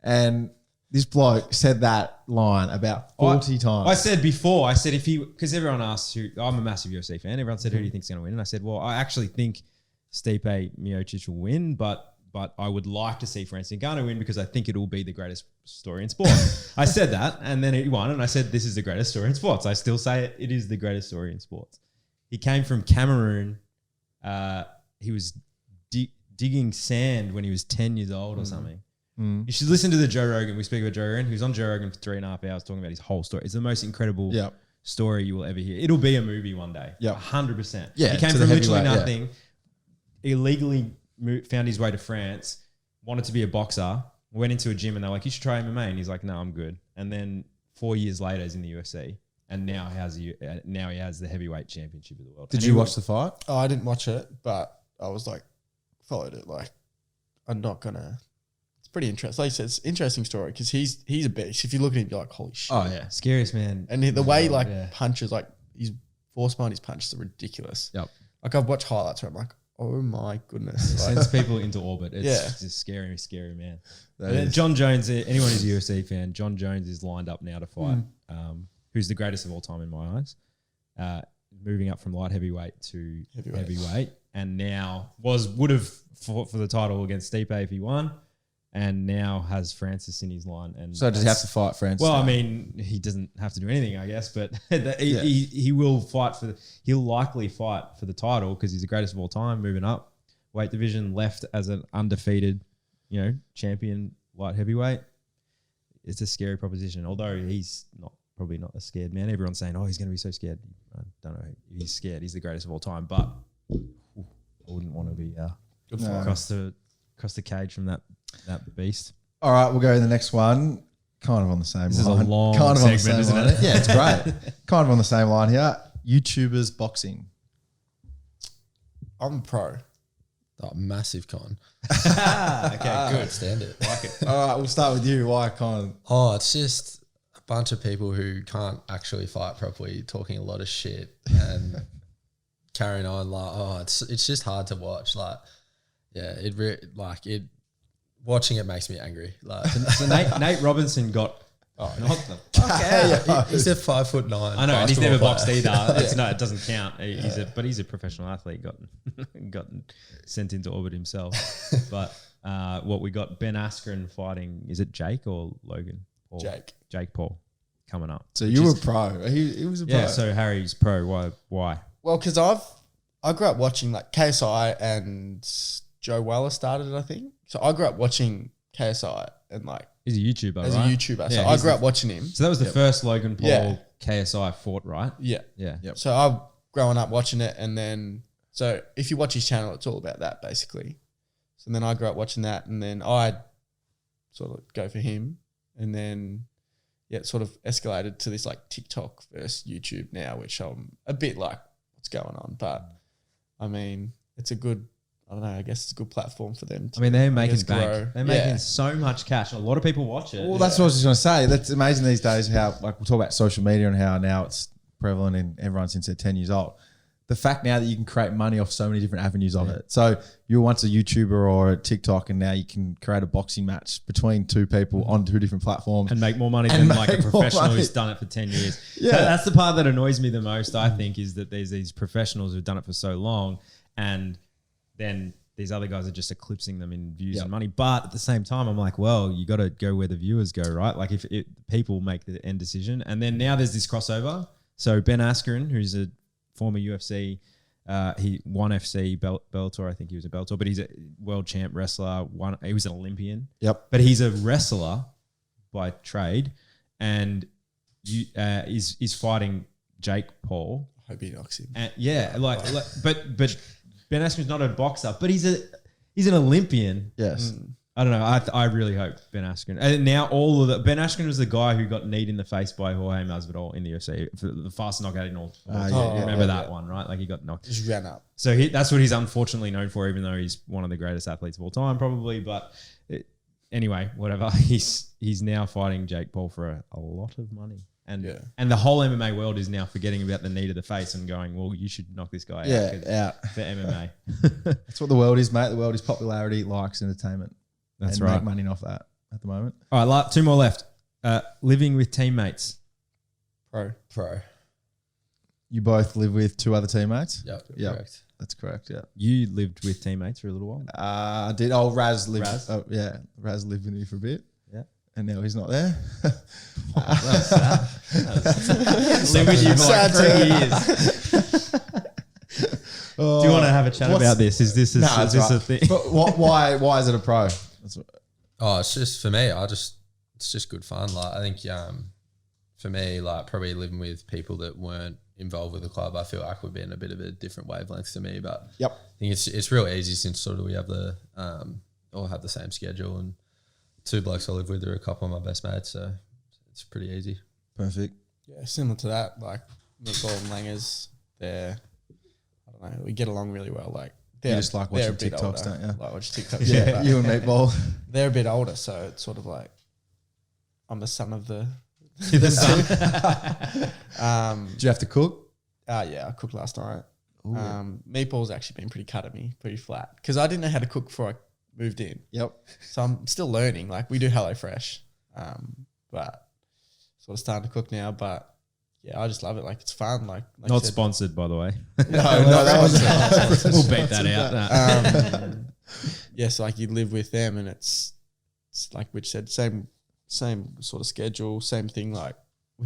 B: and this bloke said that line about 40 times.
A: I said before, if he, because everyone asks who, I'm a massive UFC fan. Everyone said, who do you think's going to win? And I said, well, I actually think Stipe Miocic will win, but I would like to see Francis Ngannou win because I think it will be the greatest story in sport. I said that, and then he won, and I said, this is the greatest story in sports. I still say it is the greatest story in sports. He came from Cameroon he was digging sand when he was 10 years old or something. You should listen to the Joe Rogan. We speak about Joe Rogan. He was on Joe Rogan for 3.5 hours talking about his whole story. It's the most incredible story you will ever hear. It'll be a movie one day. 100%.
B: Yeah,
A: he came
B: to the
A: from literally
B: heavyweight,
A: nothing, illegally found his way to France, wanted to be a boxer, went into a gym and they're like, you should try MMA. And he's like, no, I'm good. And then 4 years later, he's in the UFC. And now he has the heavyweight championship of the world.
B: Did you watch the fight?
G: Oh, I didn't watch it, but I was like, followed it. Like, I'm not gonna. It's pretty interesting. Like I said, it's an interesting story because he's a beast. If you look at him, you're like, holy shit.
A: Oh yeah, scariest man.
G: And the way he punches, like his force behind his punches are ridiculous.
A: Yep.
G: Like I've watched highlights where I'm like, oh my goodness.
A: Sends people into orbit. It's just scary man. John Jones, anyone who's a UFC fan, John Jones is lined up now to fight. Who's the greatest of all time in my eyes. Moving up from light heavyweight to heavyweight, and now would have fought for the title against Stipe if he won, and now has Francis in his line. And
B: So does he have to fight Francis?
A: Well, I mean, he doesn't have to do anything, I guess, but he will fight he'll likely fight for the title because he's the greatest of all time, moving up weight division, left as an undefeated, champion light heavyweight. It's a scary proposition, although he's probably not a scared man. Everyone's saying, oh, he's going to be so scared. I don't know. He's scared. He's the greatest of all time, but I wouldn't want to be across the cage from that beast.
B: All right, we'll go to the next one. Kind of on the same
A: This
B: line.
A: is a long
B: kind of
A: segment,
B: on the same
A: isn't
B: line.
A: it?
B: Yeah, it's great. Kind of on the same line here. YouTubers boxing.
G: I'm pro.
F: Oh, massive con.
A: Okay, good.
F: Stand it.
A: Like it.
B: All right, we'll start with you. Why can't?
F: Oh, it's just a bunch of people who can't actually fight properly, talking a lot of shit and carrying on. Like, it's just hard to watch. Like, yeah, watching it makes me angry. Like,
A: So Nate Robinson got. Oh, not the fuck out.
F: He's a 5'9".
A: I know, and he's never
F: basketball
A: boxed
F: player.
A: either. No, it doesn't count. He's a professional athlete. Got sent into orbit himself. But what we got Ben Askren fighting? Is it Jake or Logan? Paul? Jake Paul coming up.
B: So you were pro. He was a pro.
A: Yeah. So Harry's pro. Why?
G: Well, because I grew up watching like KSI and Joe Weller started it, I think. So I grew up watching KSI and like
A: He's a YouTuber,
G: as
A: right?
G: a YouTuber.
A: Yeah,
G: So I grew up watching him.
A: So that was the first Logan Paul KSI fought, right?
G: Yeah.
A: Yeah.
B: Yep.
G: So I'm growing up watching it, and then so if you watch his channel, it's all about that basically. So then I grew up watching that, and then I sort of go for him, and then it sort of escalated to this like TikTok versus YouTube now, which I'm a bit like, what's going on? But I mean, it's a good. I don't know. I guess it's a good platform for them.
A: I mean, they're making
G: grow.
A: bank. They're making so much cash. A lot of people watch it.
B: Well, that's what I was just going to say. That's amazing these days how, like, we'll talk about social media and how now it's prevalent in everyone since they're 10 years old. The fact now that you can create money off so many different avenues of it. So you were once a YouTuber or a TikTok, and now you can create a boxing match between two people on two different platforms
A: and make more money than like a professional who's done it for 10 years.
B: Yeah.
A: That's the part that annoys me the most, I think, is that there's these professionals who've done it for so long, and then these other guys are just eclipsing them in views and money. But at the same time, I'm like, well, you got to go where the viewers go, right? Like if people make the end decision. And then now there's this crossover. So Ben Askren, who's a former UFC, he won FC Bellator. I think he was a Bellator, but he's a world champ wrestler. He was an Olympian.
B: Yep.
A: But he's a wrestler by trade, and is fighting Jake Paul.
G: I hope he knocks him.
A: And but Ben Askren's not a boxer, but he's an Olympian.
B: Yes.
A: I don't know. I really hope Ben Askren. And now Ben Askren was the guy who got kneed in the face by Jorge Masvidal in the UFC for the fastest knockout in all. Remember that one, right? Like he got knocked.
G: Just ran up.
A: So that's what he's unfortunately known for, even though he's one of the greatest athletes of all time, probably. But anyway, whatever. He's now fighting Jake Paul for a lot of money. And the whole MMA world is now forgetting about the knee to the face and going, well, you should knock this guy out for MMA.
B: That's what the world is, mate. The world is popularity, likes, entertainment.
A: That's
B: and
A: right.
B: Make money off that at the moment.
A: All right, two more left. Living with teammates.
F: Pro.
B: You both live with two other teammates?
F: Yep.
B: Correct. That's correct, yeah.
A: You lived with teammates for a little while.
B: I did. Oh, Raz lived.
A: Raz?
B: Oh, yeah. Raz lived with me for a bit.
A: Yeah.
B: And now he's not there.
A: Live with you for like 3 years. Do you want to have a chat about this? Is this a thing?
B: But why is it a pro?
F: Oh, it's just for me. It's just good fun. Like I think for me, like probably living with people that weren't involved with the club, I feel like would be in a bit of a different wavelength to me. But
B: yep,
F: I think it's real easy since sort of we have the all have the same schedule, and 2 blokes I live with are a couple of my best mates, so it's pretty easy.
B: Perfect.
G: Yeah, similar to that. Like Nicole and Langers, I don't know, we get along really well. Like
B: you just like watching TikToks, don't you?
G: Like watching TikToks.
B: Yeah, you and Meatball.
G: They're a bit older, so it's sort of like I'm the son of the.
B: Do you have to cook?
G: Yeah, I cooked last night. Meatball's actually been pretty cut at me, pretty flat, because I didn't know how to cook before I moved in.
B: Yep.
G: So I'm still learning. Like we do HelloFresh, but sort of starting to cook now. But yeah, I just love it. Like it's fun. Like
A: Not sponsored, by the way.
B: No, that was.
A: We'll beat that out.
G: Yeah, so like you live with them, and it's like Rich said, same sort of schedule, same thing. Like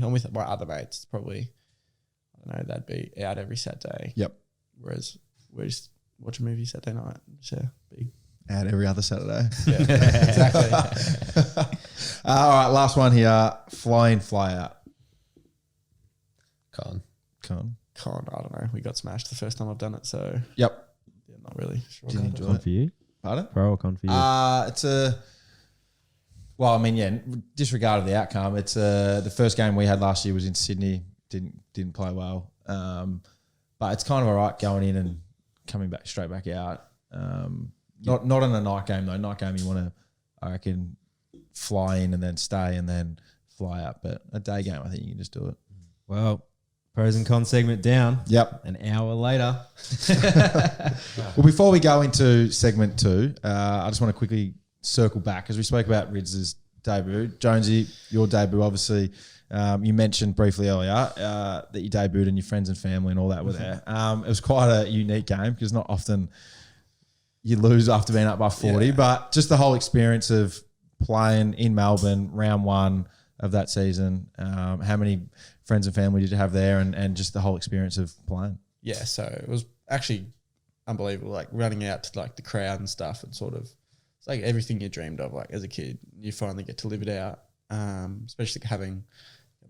G: I'm with my other mates, it's probably, I don't know, they'd be out every Saturday.
B: Yep.
G: Whereas we just watch a movie Saturday night. Yeah, big.
B: Out every other Saturday.
G: Yeah, exactly.
B: All right, last one here. Fly in, fly out.
F: Con.
G: I don't know. We got smashed the first time I've done it, so
B: Yep.
G: yeah, not really sure.
B: Did you
G: about it.
B: enjoy
A: Con
B: it?
A: for you?
B: Pardon?
A: Pro or con for you?
B: It's well, I mean, yeah, disregarded the outcome. It's the first game we had last year was in Sydney. Didn't play well. But it's kind of all right going in and coming straight back out. Not in a night game though. Night game you want to, I reckon, fly in and then stay and then fly out. But a day game, I think you can just do it.
A: Well, pros and cons segment down.
B: Yep.
A: An hour later.
B: Well, before we go into segment 2, I just want to quickly circle back because we spoke about Rids' debut. Jonesy, your debut, obviously. You mentioned briefly earlier that you debuted and your friends and family and all that were there. It was quite a unique game because not often you lose after being up by 40, but just the whole experience of playing in Melbourne, round 1 of that season. How many friends and family did you have there and just the whole experience of playing?
G: Yeah, so it was actually unbelievable, like running out to like the crowd and stuff, and sort of it's like everything you dreamed of like as a kid. You finally get to live it out, especially having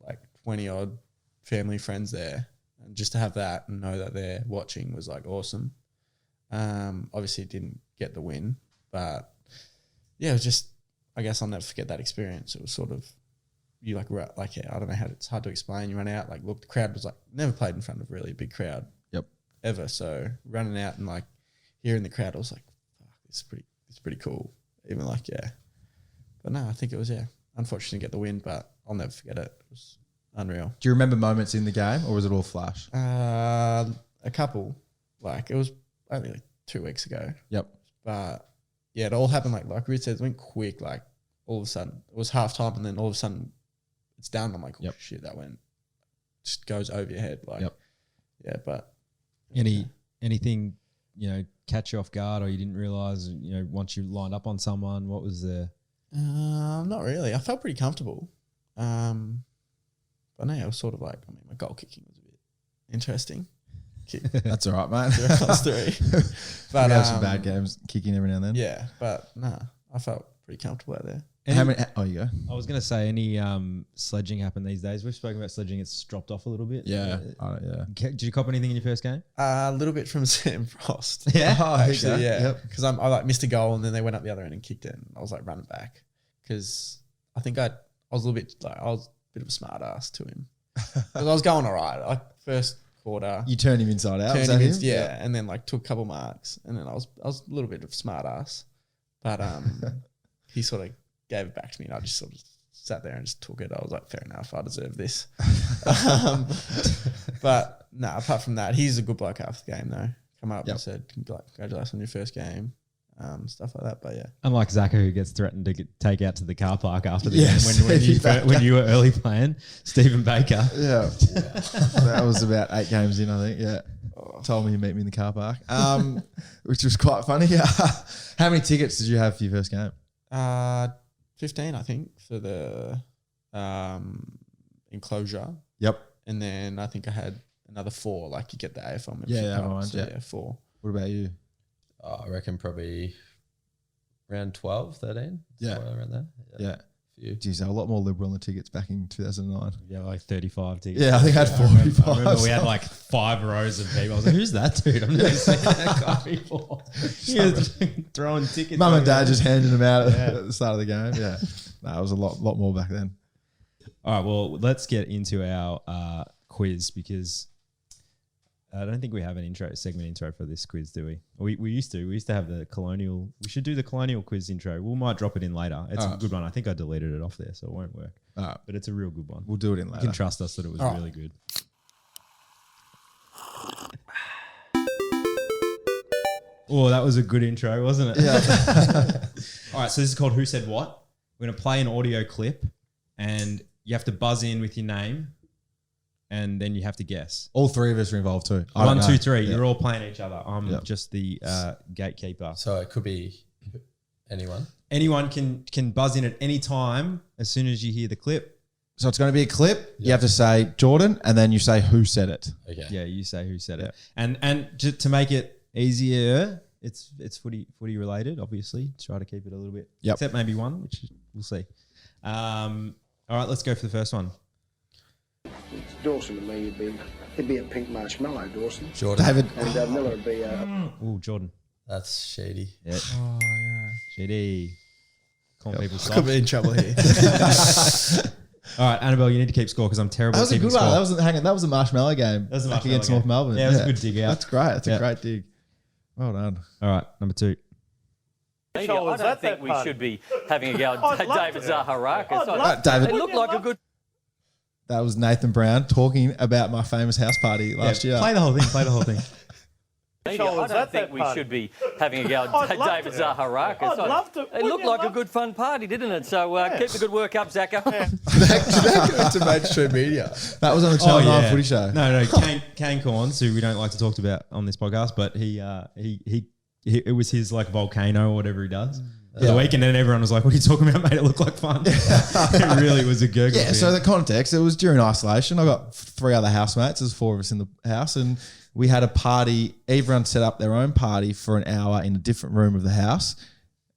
G: like 20 odd family friends there, and just to have that and know that they're watching was like awesome. Obviously didn't get the win, but yeah, it was just, I guess I'll never forget that experience. It was sort of, you like yeah, I don't know how it's hard to explain. You run out, like look, the crowd was like, never played in front of really a big crowd.
B: Yep.
G: Ever. So running out and like hearing the crowd, I was like, fuck, it's pretty cool. Even like, yeah. But no, I think it was, yeah. Unfortunately didn't get the win, but I'll never forget it. It was unreal.
B: Do you remember moments in the game or was it all flash?
G: A couple. Like it was only like 2 weeks ago.
B: Yep.
G: But yeah, it all happened like Rich said, it went quick. Like all of a sudden, it was half time, and then all of a sudden, it's done. I'm like, oh shit, that went, just goes over your head. Like, yeah, but
A: Anything, catch you off guard, or you didn't realize, once you lined up on someone, what was the?
G: Not really. I felt pretty comfortable. But no, it was sort of like, I mean, my goal kicking was a bit interesting.
B: That's all right, mate.
G: 0-3. But
B: we have some bad games kicking every now and then.
G: Yeah, but no, I felt pretty comfortable out there.
B: How many? Oh, you go.
A: I was going to say, any sledging happen these days? We've spoken about sledging; it's dropped off a little bit.
B: Yeah,
A: Did you cop anything in your first game?
G: A little bit from Sam Frost.
A: Yeah,
G: actually, yeah. Because I like missed a goal, and then they went up the other end and kicked it, and I was like running back because I think I was a little bit like, I was a bit of a smart ass to him because I was going all right. Like first quarter,
B: you turned him inside out.
G: And then like took a couple marks, and then I was a little bit of a smart ass, but he sort of gave it back to me, and I just sort of sat there and just took it. I was like, fair enough, I deserve this. But no, apart from that, he's a good bloke after the game though. Come up and said, congratulations on your first game, stuff like that. But yeah,
A: unlike Zaka, who gets threatened to take out to the car park after the game when you were early playing, Stephen Baker.
B: Yeah, that was about 8 games in, I think. Yeah, told me he'd meet me in the car park, which was quite funny. How many tickets did you have for your first game?
G: 15, I think, for the enclosure.
B: Yep.
G: And then I think I had another 4. Like you get the AFL membership.
B: Yeah,
G: card,
B: everyone,
G: so
B: yeah.
G: 4.
B: What about you?
F: I reckon probably around 12, 13.
B: Yeah.
F: Somewhere around there.
B: Yeah.
F: Few.
B: Geez, they were a lot more liberal on the tickets back in 2009.
A: Yeah, like 35 tickets.
B: Yeah, I think I had
A: I remember
B: 45.
A: we had like 5 rows of people. I was like, who's that dude? I've never seen that guy before. He was throwing tickets.
B: Mum and Dad
A: around.
B: just handing them out at the start of the game. Yeah. No, it was a lot more back then.
A: All right, well, let's get into our quiz because I don't think we have an segment intro for this quiz, do we? We used to. We used to have the colonial. We should do the colonial quiz intro. We might drop it in later. It's a good one. I think I deleted it off there, so it won't work.
B: All right.
A: But it's a real good one.
B: We'll do it in
A: You
B: later.
A: can trust us that it was really good. Oh, that was a good intro, wasn't it? Yeah. All right, so this is called Who Said What. We're going to play an audio clip and you have to buzz in with your name and then you have to guess.
B: All 3 of us are involved too.
A: 1, 2, 3.
B: Yeah.
A: You're all playing each other. I'm
B: Yeah.
A: just the gatekeeper.
F: So it could be anyone.
A: Anyone can buzz in at any time as soon as you hear the clip.
B: So it's going to be a clip. You have to say Jordan and then you say who said it.
F: Okay.
A: Yeah, you say who said it. And just to make it easier, it's footy related, obviously. Try to keep it a little bit.
B: Yep.
A: Except maybe one, which we'll see. All right, let's go for the first one.
I: Dawson to me he'd be a pink marshmallow, Dawson.
F: Jordan.
B: David.
I: And Miller would be
A: Oh, Jordan.
F: That's shady.
A: Yeah.
G: Oh yeah.
A: GD. Calling people
G: Could
A: soft.
G: be in trouble here.
A: All right, Annabelle, you need to keep score because I'm terrible
B: That
A: at
B: was a
A: keeping
B: good one.
A: score.
B: That was a marshmallow game.
A: That was a
B: back
A: marshmallow
B: against
A: game.
B: North Melbourne.
A: Yeah, it was a good dig out.
B: That's great. That's
A: Yeah.
B: a great dig. Well done.
A: All right, number 2.
D: I don't think we should be having a go at David Zaharakis.
B: David.
D: It looked like a good.
B: That was Nathan Brown talking about my famous house party last year.
A: Play the whole thing. Play the whole thing.
D: I don't think we should be having a go at David Zaharakis. I'd love to. It looked like a good fun party, didn't it? So keep the good work up, Zaka.
B: That went to mainstream media. That was on the Channel 9 footy show.
A: No, Kane Corns, who we don't like to talk about on this podcast, but he it was his like volcano or whatever he does. The weekend, and everyone was like, "What are you talking about, mate? It looked like fun." It really was a gurgle.
B: Yeah, so the context, it was during isolation. I got 3 other housemates. There's 4 of us in the house, and we had a party. Everyone set up their own party for an hour in a different room of the house,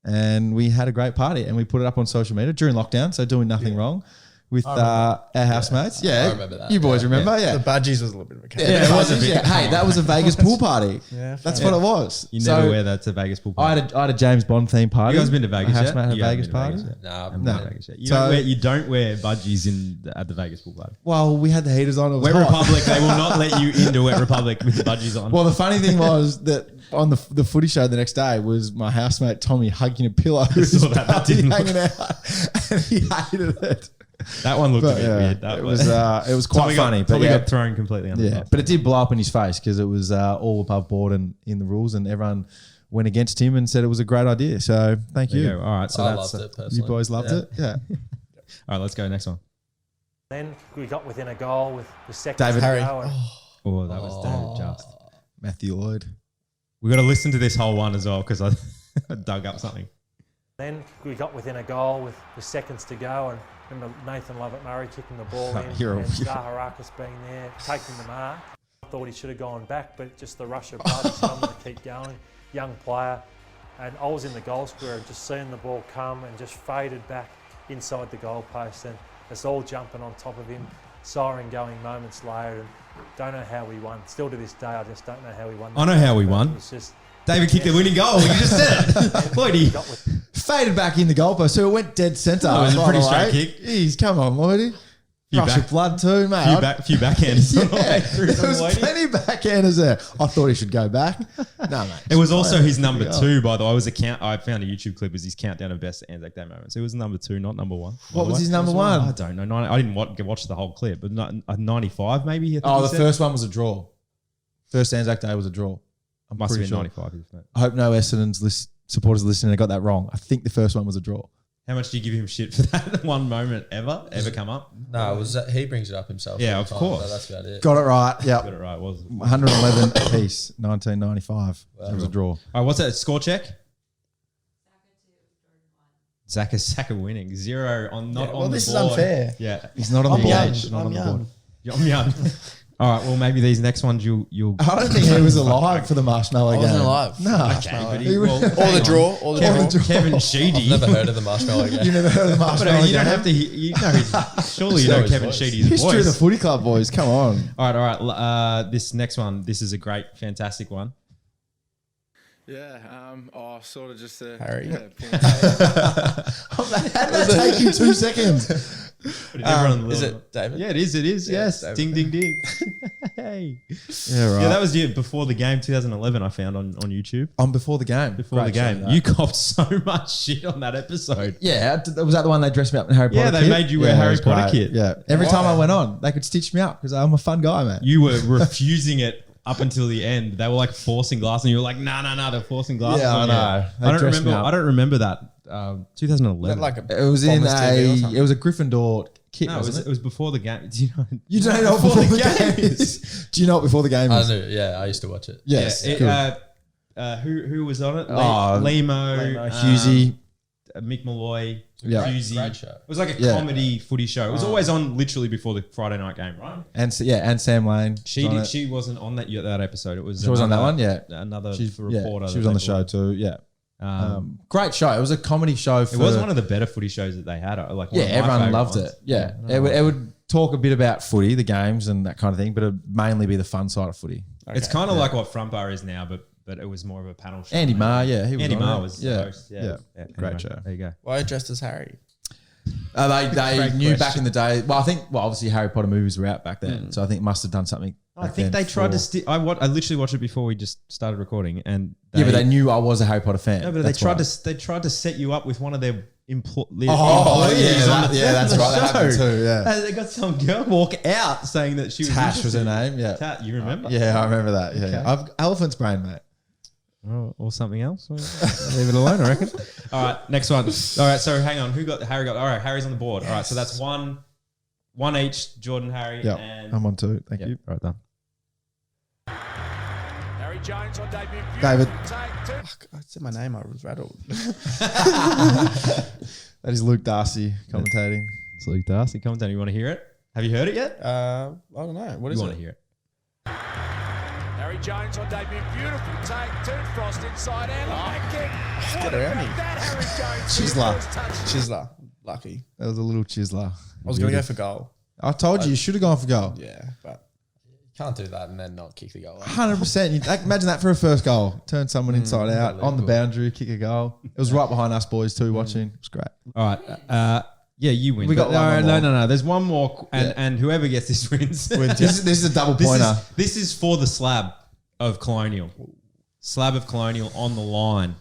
B: and we had a great party. And we put it up on social media during lockdown, so doing nothing wrong with our housemates. Yeah,
F: I remember that.
B: You boys
F: Yeah.
B: remember? Yeah.
G: The budgies was a little bit of a chaos.
B: Yeah, it was a bit. Hey, that was a Vegas pool party.
G: Yeah,
B: That's what it was.
A: You never wear that to Vegas pool
B: I
A: party.
B: had a James Bond themed party.
A: You guys been to Vegas
B: My
A: yet?
B: housemate had a
A: You haven't
B: Vegas
A: been to
B: party.
A: Vegas yet.
F: Nah,
A: I've
B: No.
A: been to Vegas yet.
B: So-
A: You don't wear budgies at the Vegas pool party.
B: Well, we had the heaters on. It was
A: Wet
B: hot.
A: Republic, they will not let you into Wet Republic with the budgies on.
B: Well, the funny thing was that on the footy show the next day was my housemate Tommy hugging a pillow with his
A: saw that. That
B: buddy
A: didn't look-
B: hanging out, and he hated it.
A: that one looked
B: But
A: a bit
B: yeah,
A: weird. That
B: it was quite
A: Tommy
B: funny.
A: Got,
B: But
A: Tommy
B: yeah,
A: got thrown completely under the
B: yeah,
A: bus.
B: but it did blow up in his face because it was all above board and in the rules, and everyone went against him and said it was a great idea. So thank
A: There
B: you.
A: you go. All right, so
F: I
A: that's
F: loved it
B: You
F: personally.
B: boys loved
F: Yeah.
B: it. Yeah.
A: all right. Let's go next one.
J: Then we got within a goal with seconds
B: David
J: to
B: Harry.
J: go. And
A: Oh, that was David Just.
B: Matthew Lloyd.
A: We got to listen to this whole one as well because I dug up something.
J: then we got within a goal with seconds to go. And remember Nathan Lovett-Murray kicking the ball in
B: Hero.
J: and Zaharakis being there, taking the mark. I thought he should have gone back, but just the rush of blood, he's coming to keep going. Young player. And I was in the goal square and just seeing the ball come and just faded back inside the goalpost. And it's all jumping on top of him. Siren going moments later. And don't know how we won. Still to this day, I just don't know how we won.
A: I know how we won.
J: It was just
A: David kicked the winning goal. You just said it. Lloydie.
J: got with
B: Faded back in the goalpost, so it went dead centre.
A: Oh, it was a
B: by
A: pretty
B: the
A: straight
B: way.
A: kick.
B: Jeez, come on, Lloydie.
A: Few
B: Rush
A: back-
B: of blood too, mate.
A: Few backhands. on the
B: Yeah,
A: way through
B: there
A: from
B: was
A: Lloydie.
B: plenty of backhanders there. I thought he should go back. No, mate.
A: It was also his number
B: Yeah.
A: 2, by the way. I found a YouTube clip. It was his countdown of best Anzac Day moments. It was number 2, not number 1.
B: What was his number 1?
A: I don't know. I didn't watch the whole clip, but 95 maybe. I think
B: Oh,
A: he
B: the
A: said.
B: first one was a draw. First Anzac Day was a draw. I'm
A: Must have
B: pretty
A: been
B: sure.
A: 95. Isn't it?
B: I hope no Essendon's supporters are listening. I got that wrong. I think the first one was a draw.
A: How much do you give him shit for that one moment ever come up?
F: No, it was he brings it up himself.
A: Yeah,
F: all
A: of
F: the time,
A: course.
F: but that's about it.
B: Got it right.
A: Got
B: Yeah.
A: it right. Was
B: 111 apiece, 1995. It was a draw.
A: All right, what's that? Score check? Zaka winning 0 on not on the board.
G: this is unfair.
A: Yeah,
B: He's not on the
G: I'm
B: board.
G: young.
B: Not
G: I'm
B: on the
G: young.
B: board.
A: I'm young. All right. Well, maybe these next ones you'll.
B: I don't think he was alive for the Marshmallow game.
G: I wasn't alive.
B: No.
A: Okay, but
G: Or the draw.
A: Kevin Sheedy.
F: I've never heard of the Marshmallow game.
B: You never heard of the Marshmallow game?
A: You don't have to. You know, surely you know
F: his
A: Kevin
F: voice.
A: Sheedy's
B: History of the
A: voice.
B: footy club, boys. Come on.
A: All right. This next one. This is a great, fantastic one.
K: Yeah, sort of just a
G: Harry.
B: How did that take you 2 seconds?
G: Is it David?
A: Yeah, it is. It is.
G: Yeah,
A: Yes.
G: David.
A: Ding, ding, ding. Hey.
B: Yeah, right.
A: Yeah, that was before the game, 2011. I found on YouTube.
B: On before the game.
A: Before the game, you copped so much shit on that episode.
B: Yeah, was that the one they dressed me up in Harry Potter
A: Yeah, they
B: kit?
A: made you wear
B: it
A: Harry
B: was
A: Potter
B: great.
A: kit.
B: Yeah, every time I went on, they could stitch me up because I'm a fun guy, man.
A: You were refusing it up until the end. They were like forcing glass, and you were like, "No, they're forcing glass."
B: Yeah, I know. They dressed me up.
A: I don't remember that. 2011.
G: Like
B: It was in
G: Bombers TV or something?
B: it was a Gryffindor kit,
A: No,
B: wasn't
A: it was before the game. Do you know?
B: You don't know what before the game is. Do you know what before the game
F: I
B: is?
F: knew. Yeah, I used to watch it.
B: Yes.
A: Yeah,
B: Good.
A: who was on it?
B: Oh,
A: Lemo,
B: Husey.
A: Mick Malloy,
B: Yeah.
A: Husey.
F: Great show.
A: It was like a
B: Yeah.
A: comedy footy show. It was always on literally before the Friday night game, right?
B: And Sam Lane.
A: She wasn't on that episode. It was
B: She was on that one, yeah.
A: Another
B: She's
A: reporter.
B: she was on the show too. Yeah.
A: Um,
B: Great show. It was a comedy show.
A: it was one of the better footy shows that they had. Like one of my
B: everyone
A: favourite
B: loved
A: ones.
B: it. Yeah,
A: I don't know.
B: it would talk a bit about footy, the games and that kind of thing, but it'd mainly be the fun side of footy.
A: It's kind of like what Front Bar is now, but it was more of a panel show.
B: Andy Marr, yeah, he was
A: Andy
B: on
A: Marr
B: it.
A: was
B: Yeah.
A: the host. Yeah.
B: Great show.
A: There you go.
G: Why are you dressed as Harry?
B: They
A: Great
B: knew back
A: question.
B: in the day. Well, I think obviously Harry Potter movies were out back then, so I think it must have done something.
A: I
B: back
A: think
B: then
A: they tried
B: for-
A: to. I literally watched it before we just started recording, and
B: but they knew I was a Harry Potter fan.
A: No, but
B: That's
A: they tried
B: why.
A: to. They tried to set you up with one of their employees.
B: Oh, yeah, that's right. That happened too. Yeah,
A: And they got some girl walk out saying that she was
B: Tash was her
A: interested.
B: name. Yeah,
A: Tat, you remember?
B: yeah, I remember that. Yeah, I've elephant's brain, mate.
A: Or something else. Leave it alone, I reckon. All right, next one. All right, so hang on. Who got Harry? All right, Harry's on the board. All right, so that's one each. Jordan, Harry,
B: Yeah,
A: and
B: I'm on two. Thank you,
A: All right, done.
C: Harry Jones on debut.
B: David.
G: Fuck, I said my name. I was rattled.
B: That is Luke Darcy commentating.
A: It's Luke Darcy. Come on, you want to hear it? Have you heard it yet?
G: I don't know. What is
A: You
G: it?
A: want to hear it?
C: Harry Jones on debut. Beautiful take. Turn Frost inside and kick.
G: Get around me.
C: That Harry Jones.
B: Chisler.
G: Chisler. Lucky.
B: That was a little chisler.
G: I was going to go for goal.
B: I told you should have gone for goal.
G: Yeah, but
F: Can't do that and then not kick the goal.
B: 100%. Imagine that for a first goal. Turn someone inside out on the boundary, kick a goal. It was right behind us boys too watching. It was great.
A: All right. Yeah, you win.
B: We got
A: But
B: one more.
A: no. There's one more, and whoever gets this wins.
B: This is a double pointer.
A: This is for the slab of Colonial. Slab of Colonial on the line,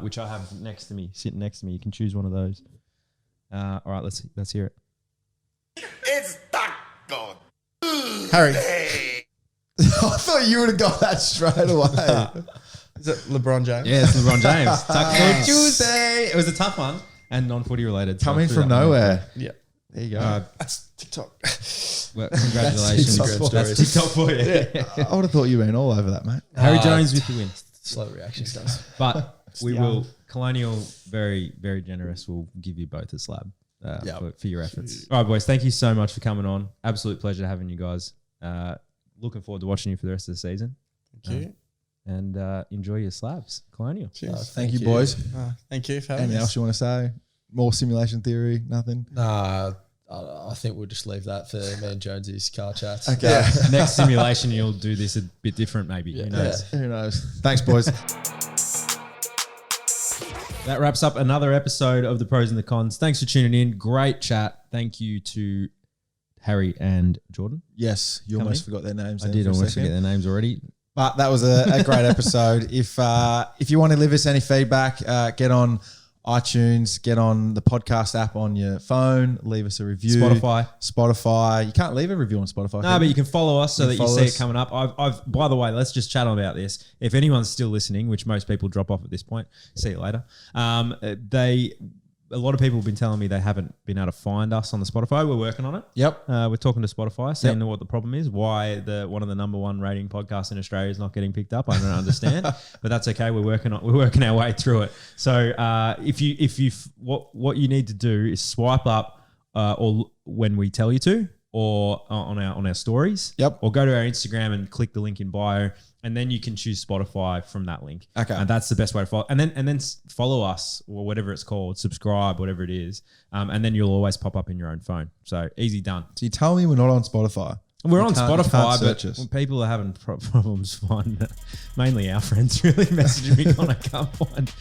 A: which I have next to me, sitting next to me. You can choose one of those. All right, let's hear it.
C: It's taco.
G: Harry.
B: I thought you would have got that straight away.
G: Is it LeBron James?
A: Yeah, it's LeBron James. Taco Tuesday. It was a tough one and non-footy related. so I
B: Coming
A: threw
B: from
A: that one in.
B: nowhere.
G: Yeah.
B: There you go.
G: That's TikTok.
A: Well, congratulations.
B: That's
A: That's TikTok for you.
B: I would have thought you went all over that, mate.
A: Harry Jones with the win.
F: Slow reaction stuff.
A: But we will, Colonial, very, very generous, will give you both a slab for your efforts. All right, boys, thank you so much for coming on. Absolute pleasure having you guys. Looking forward to watching you for the rest of the season.
G: Thank you.
A: And enjoy your slabs, Colonial.
G: Cheers.
B: Thank you, boys.
G: Thank you for having
B: Anything
G: us.
B: else you want to say? More simulation theory? Nothing?
F: Nah, I think we'll just leave that for me and Jonesy's car chats.
B: Okay.
A: Yeah. Next simulation, you'll do this a bit different, maybe. Who knows?
B: Who knows? Thanks, boys.
A: That wraps up another episode of the Pros and the Cons. Thanks for tuning in. Great chat. Thank you to Harry and Jordan.
B: Yes, you almost forgot their names.
A: I
B: then
A: did
B: for a
A: almost
B: second.
A: forget their names already.
B: But that was a great episode. If you want to leave us any feedback, get on iTunes, get on the podcast app on your phone, leave us a review. Spotify. You can't leave a review on Spotify.
A: No, but you can follow us so that you
B: follow
A: see
B: us.
A: it coming up. I've. By the way, let's just chat on about this. If anyone's still listening, which most people drop off at this point, see you later. A lot of people have been telling me they haven't been able to find us on the Spotify. We're working on it.
B: Yep.
A: We're talking to Spotify, seeing what the problem is, why one of the number one rating podcasts in Australia is not getting picked up. I don't understand, but that's okay. We're working our way through it. So what you need to do is swipe up or when we tell you to, or on our stories.
B: Yep.
A: Or go to our Instagram and click the link in bio, and then you can choose Spotify from that link.
B: Okay.
A: And that's the best way to follow. And then follow us or whatever it's called, subscribe, whatever it is. And then you'll always pop up in your own phone. So easy done.
B: So you tell me we're not on Spotify.
A: We're on
B: You
A: Spotify,
B: can't
A: but
B: search us.
A: when people are having problems finding it, mainly our friends really messaging me on I can't find.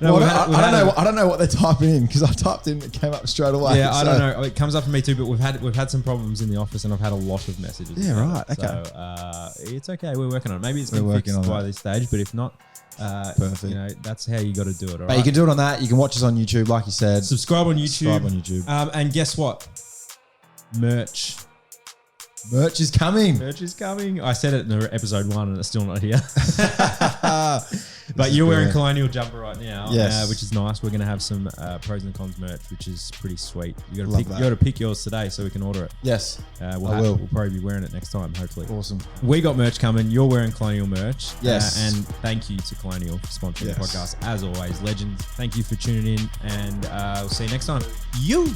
B: Well, I don't know what they're typing in because I typed in, it came up straight away.
A: Yeah, I don't know. It comes up for me too, but we've had some problems in the office, and I've had a lot of messages.
B: Yeah,
A: about
B: right.
A: it.
B: Okay.
A: So it's okay. We're working on it. Maybe it's
B: We're
A: been
B: working
A: fixed
B: on
A: by
B: that.
A: this stage, but if not,
B: Perfect.
A: You know, that's how you got to do it. All
B: But
A: right.
B: you can do it on that. You can watch us on YouTube, like you said.
A: Subscribe on YouTube.
B: And
A: guess what? Merch.
B: Merch is coming.
A: Merch is coming. I said it in episode 1 and it's still not here. But you're wearing Colonial jumper right now,
B: Yes.
A: which is nice. We're going to have some pros and cons merch, which is pretty sweet. You
B: Love
A: got to pick yours today so we can order it.
B: Yes,
A: We'll probably be wearing it next time, hopefully.
B: Awesome.
A: We got merch coming. You're wearing Colonial merch.
B: Yes.
A: And thank you to Colonial for sponsoring the
B: Yes.
A: podcast. As always, legends. Thank you for tuning in, and we'll see you next time. You.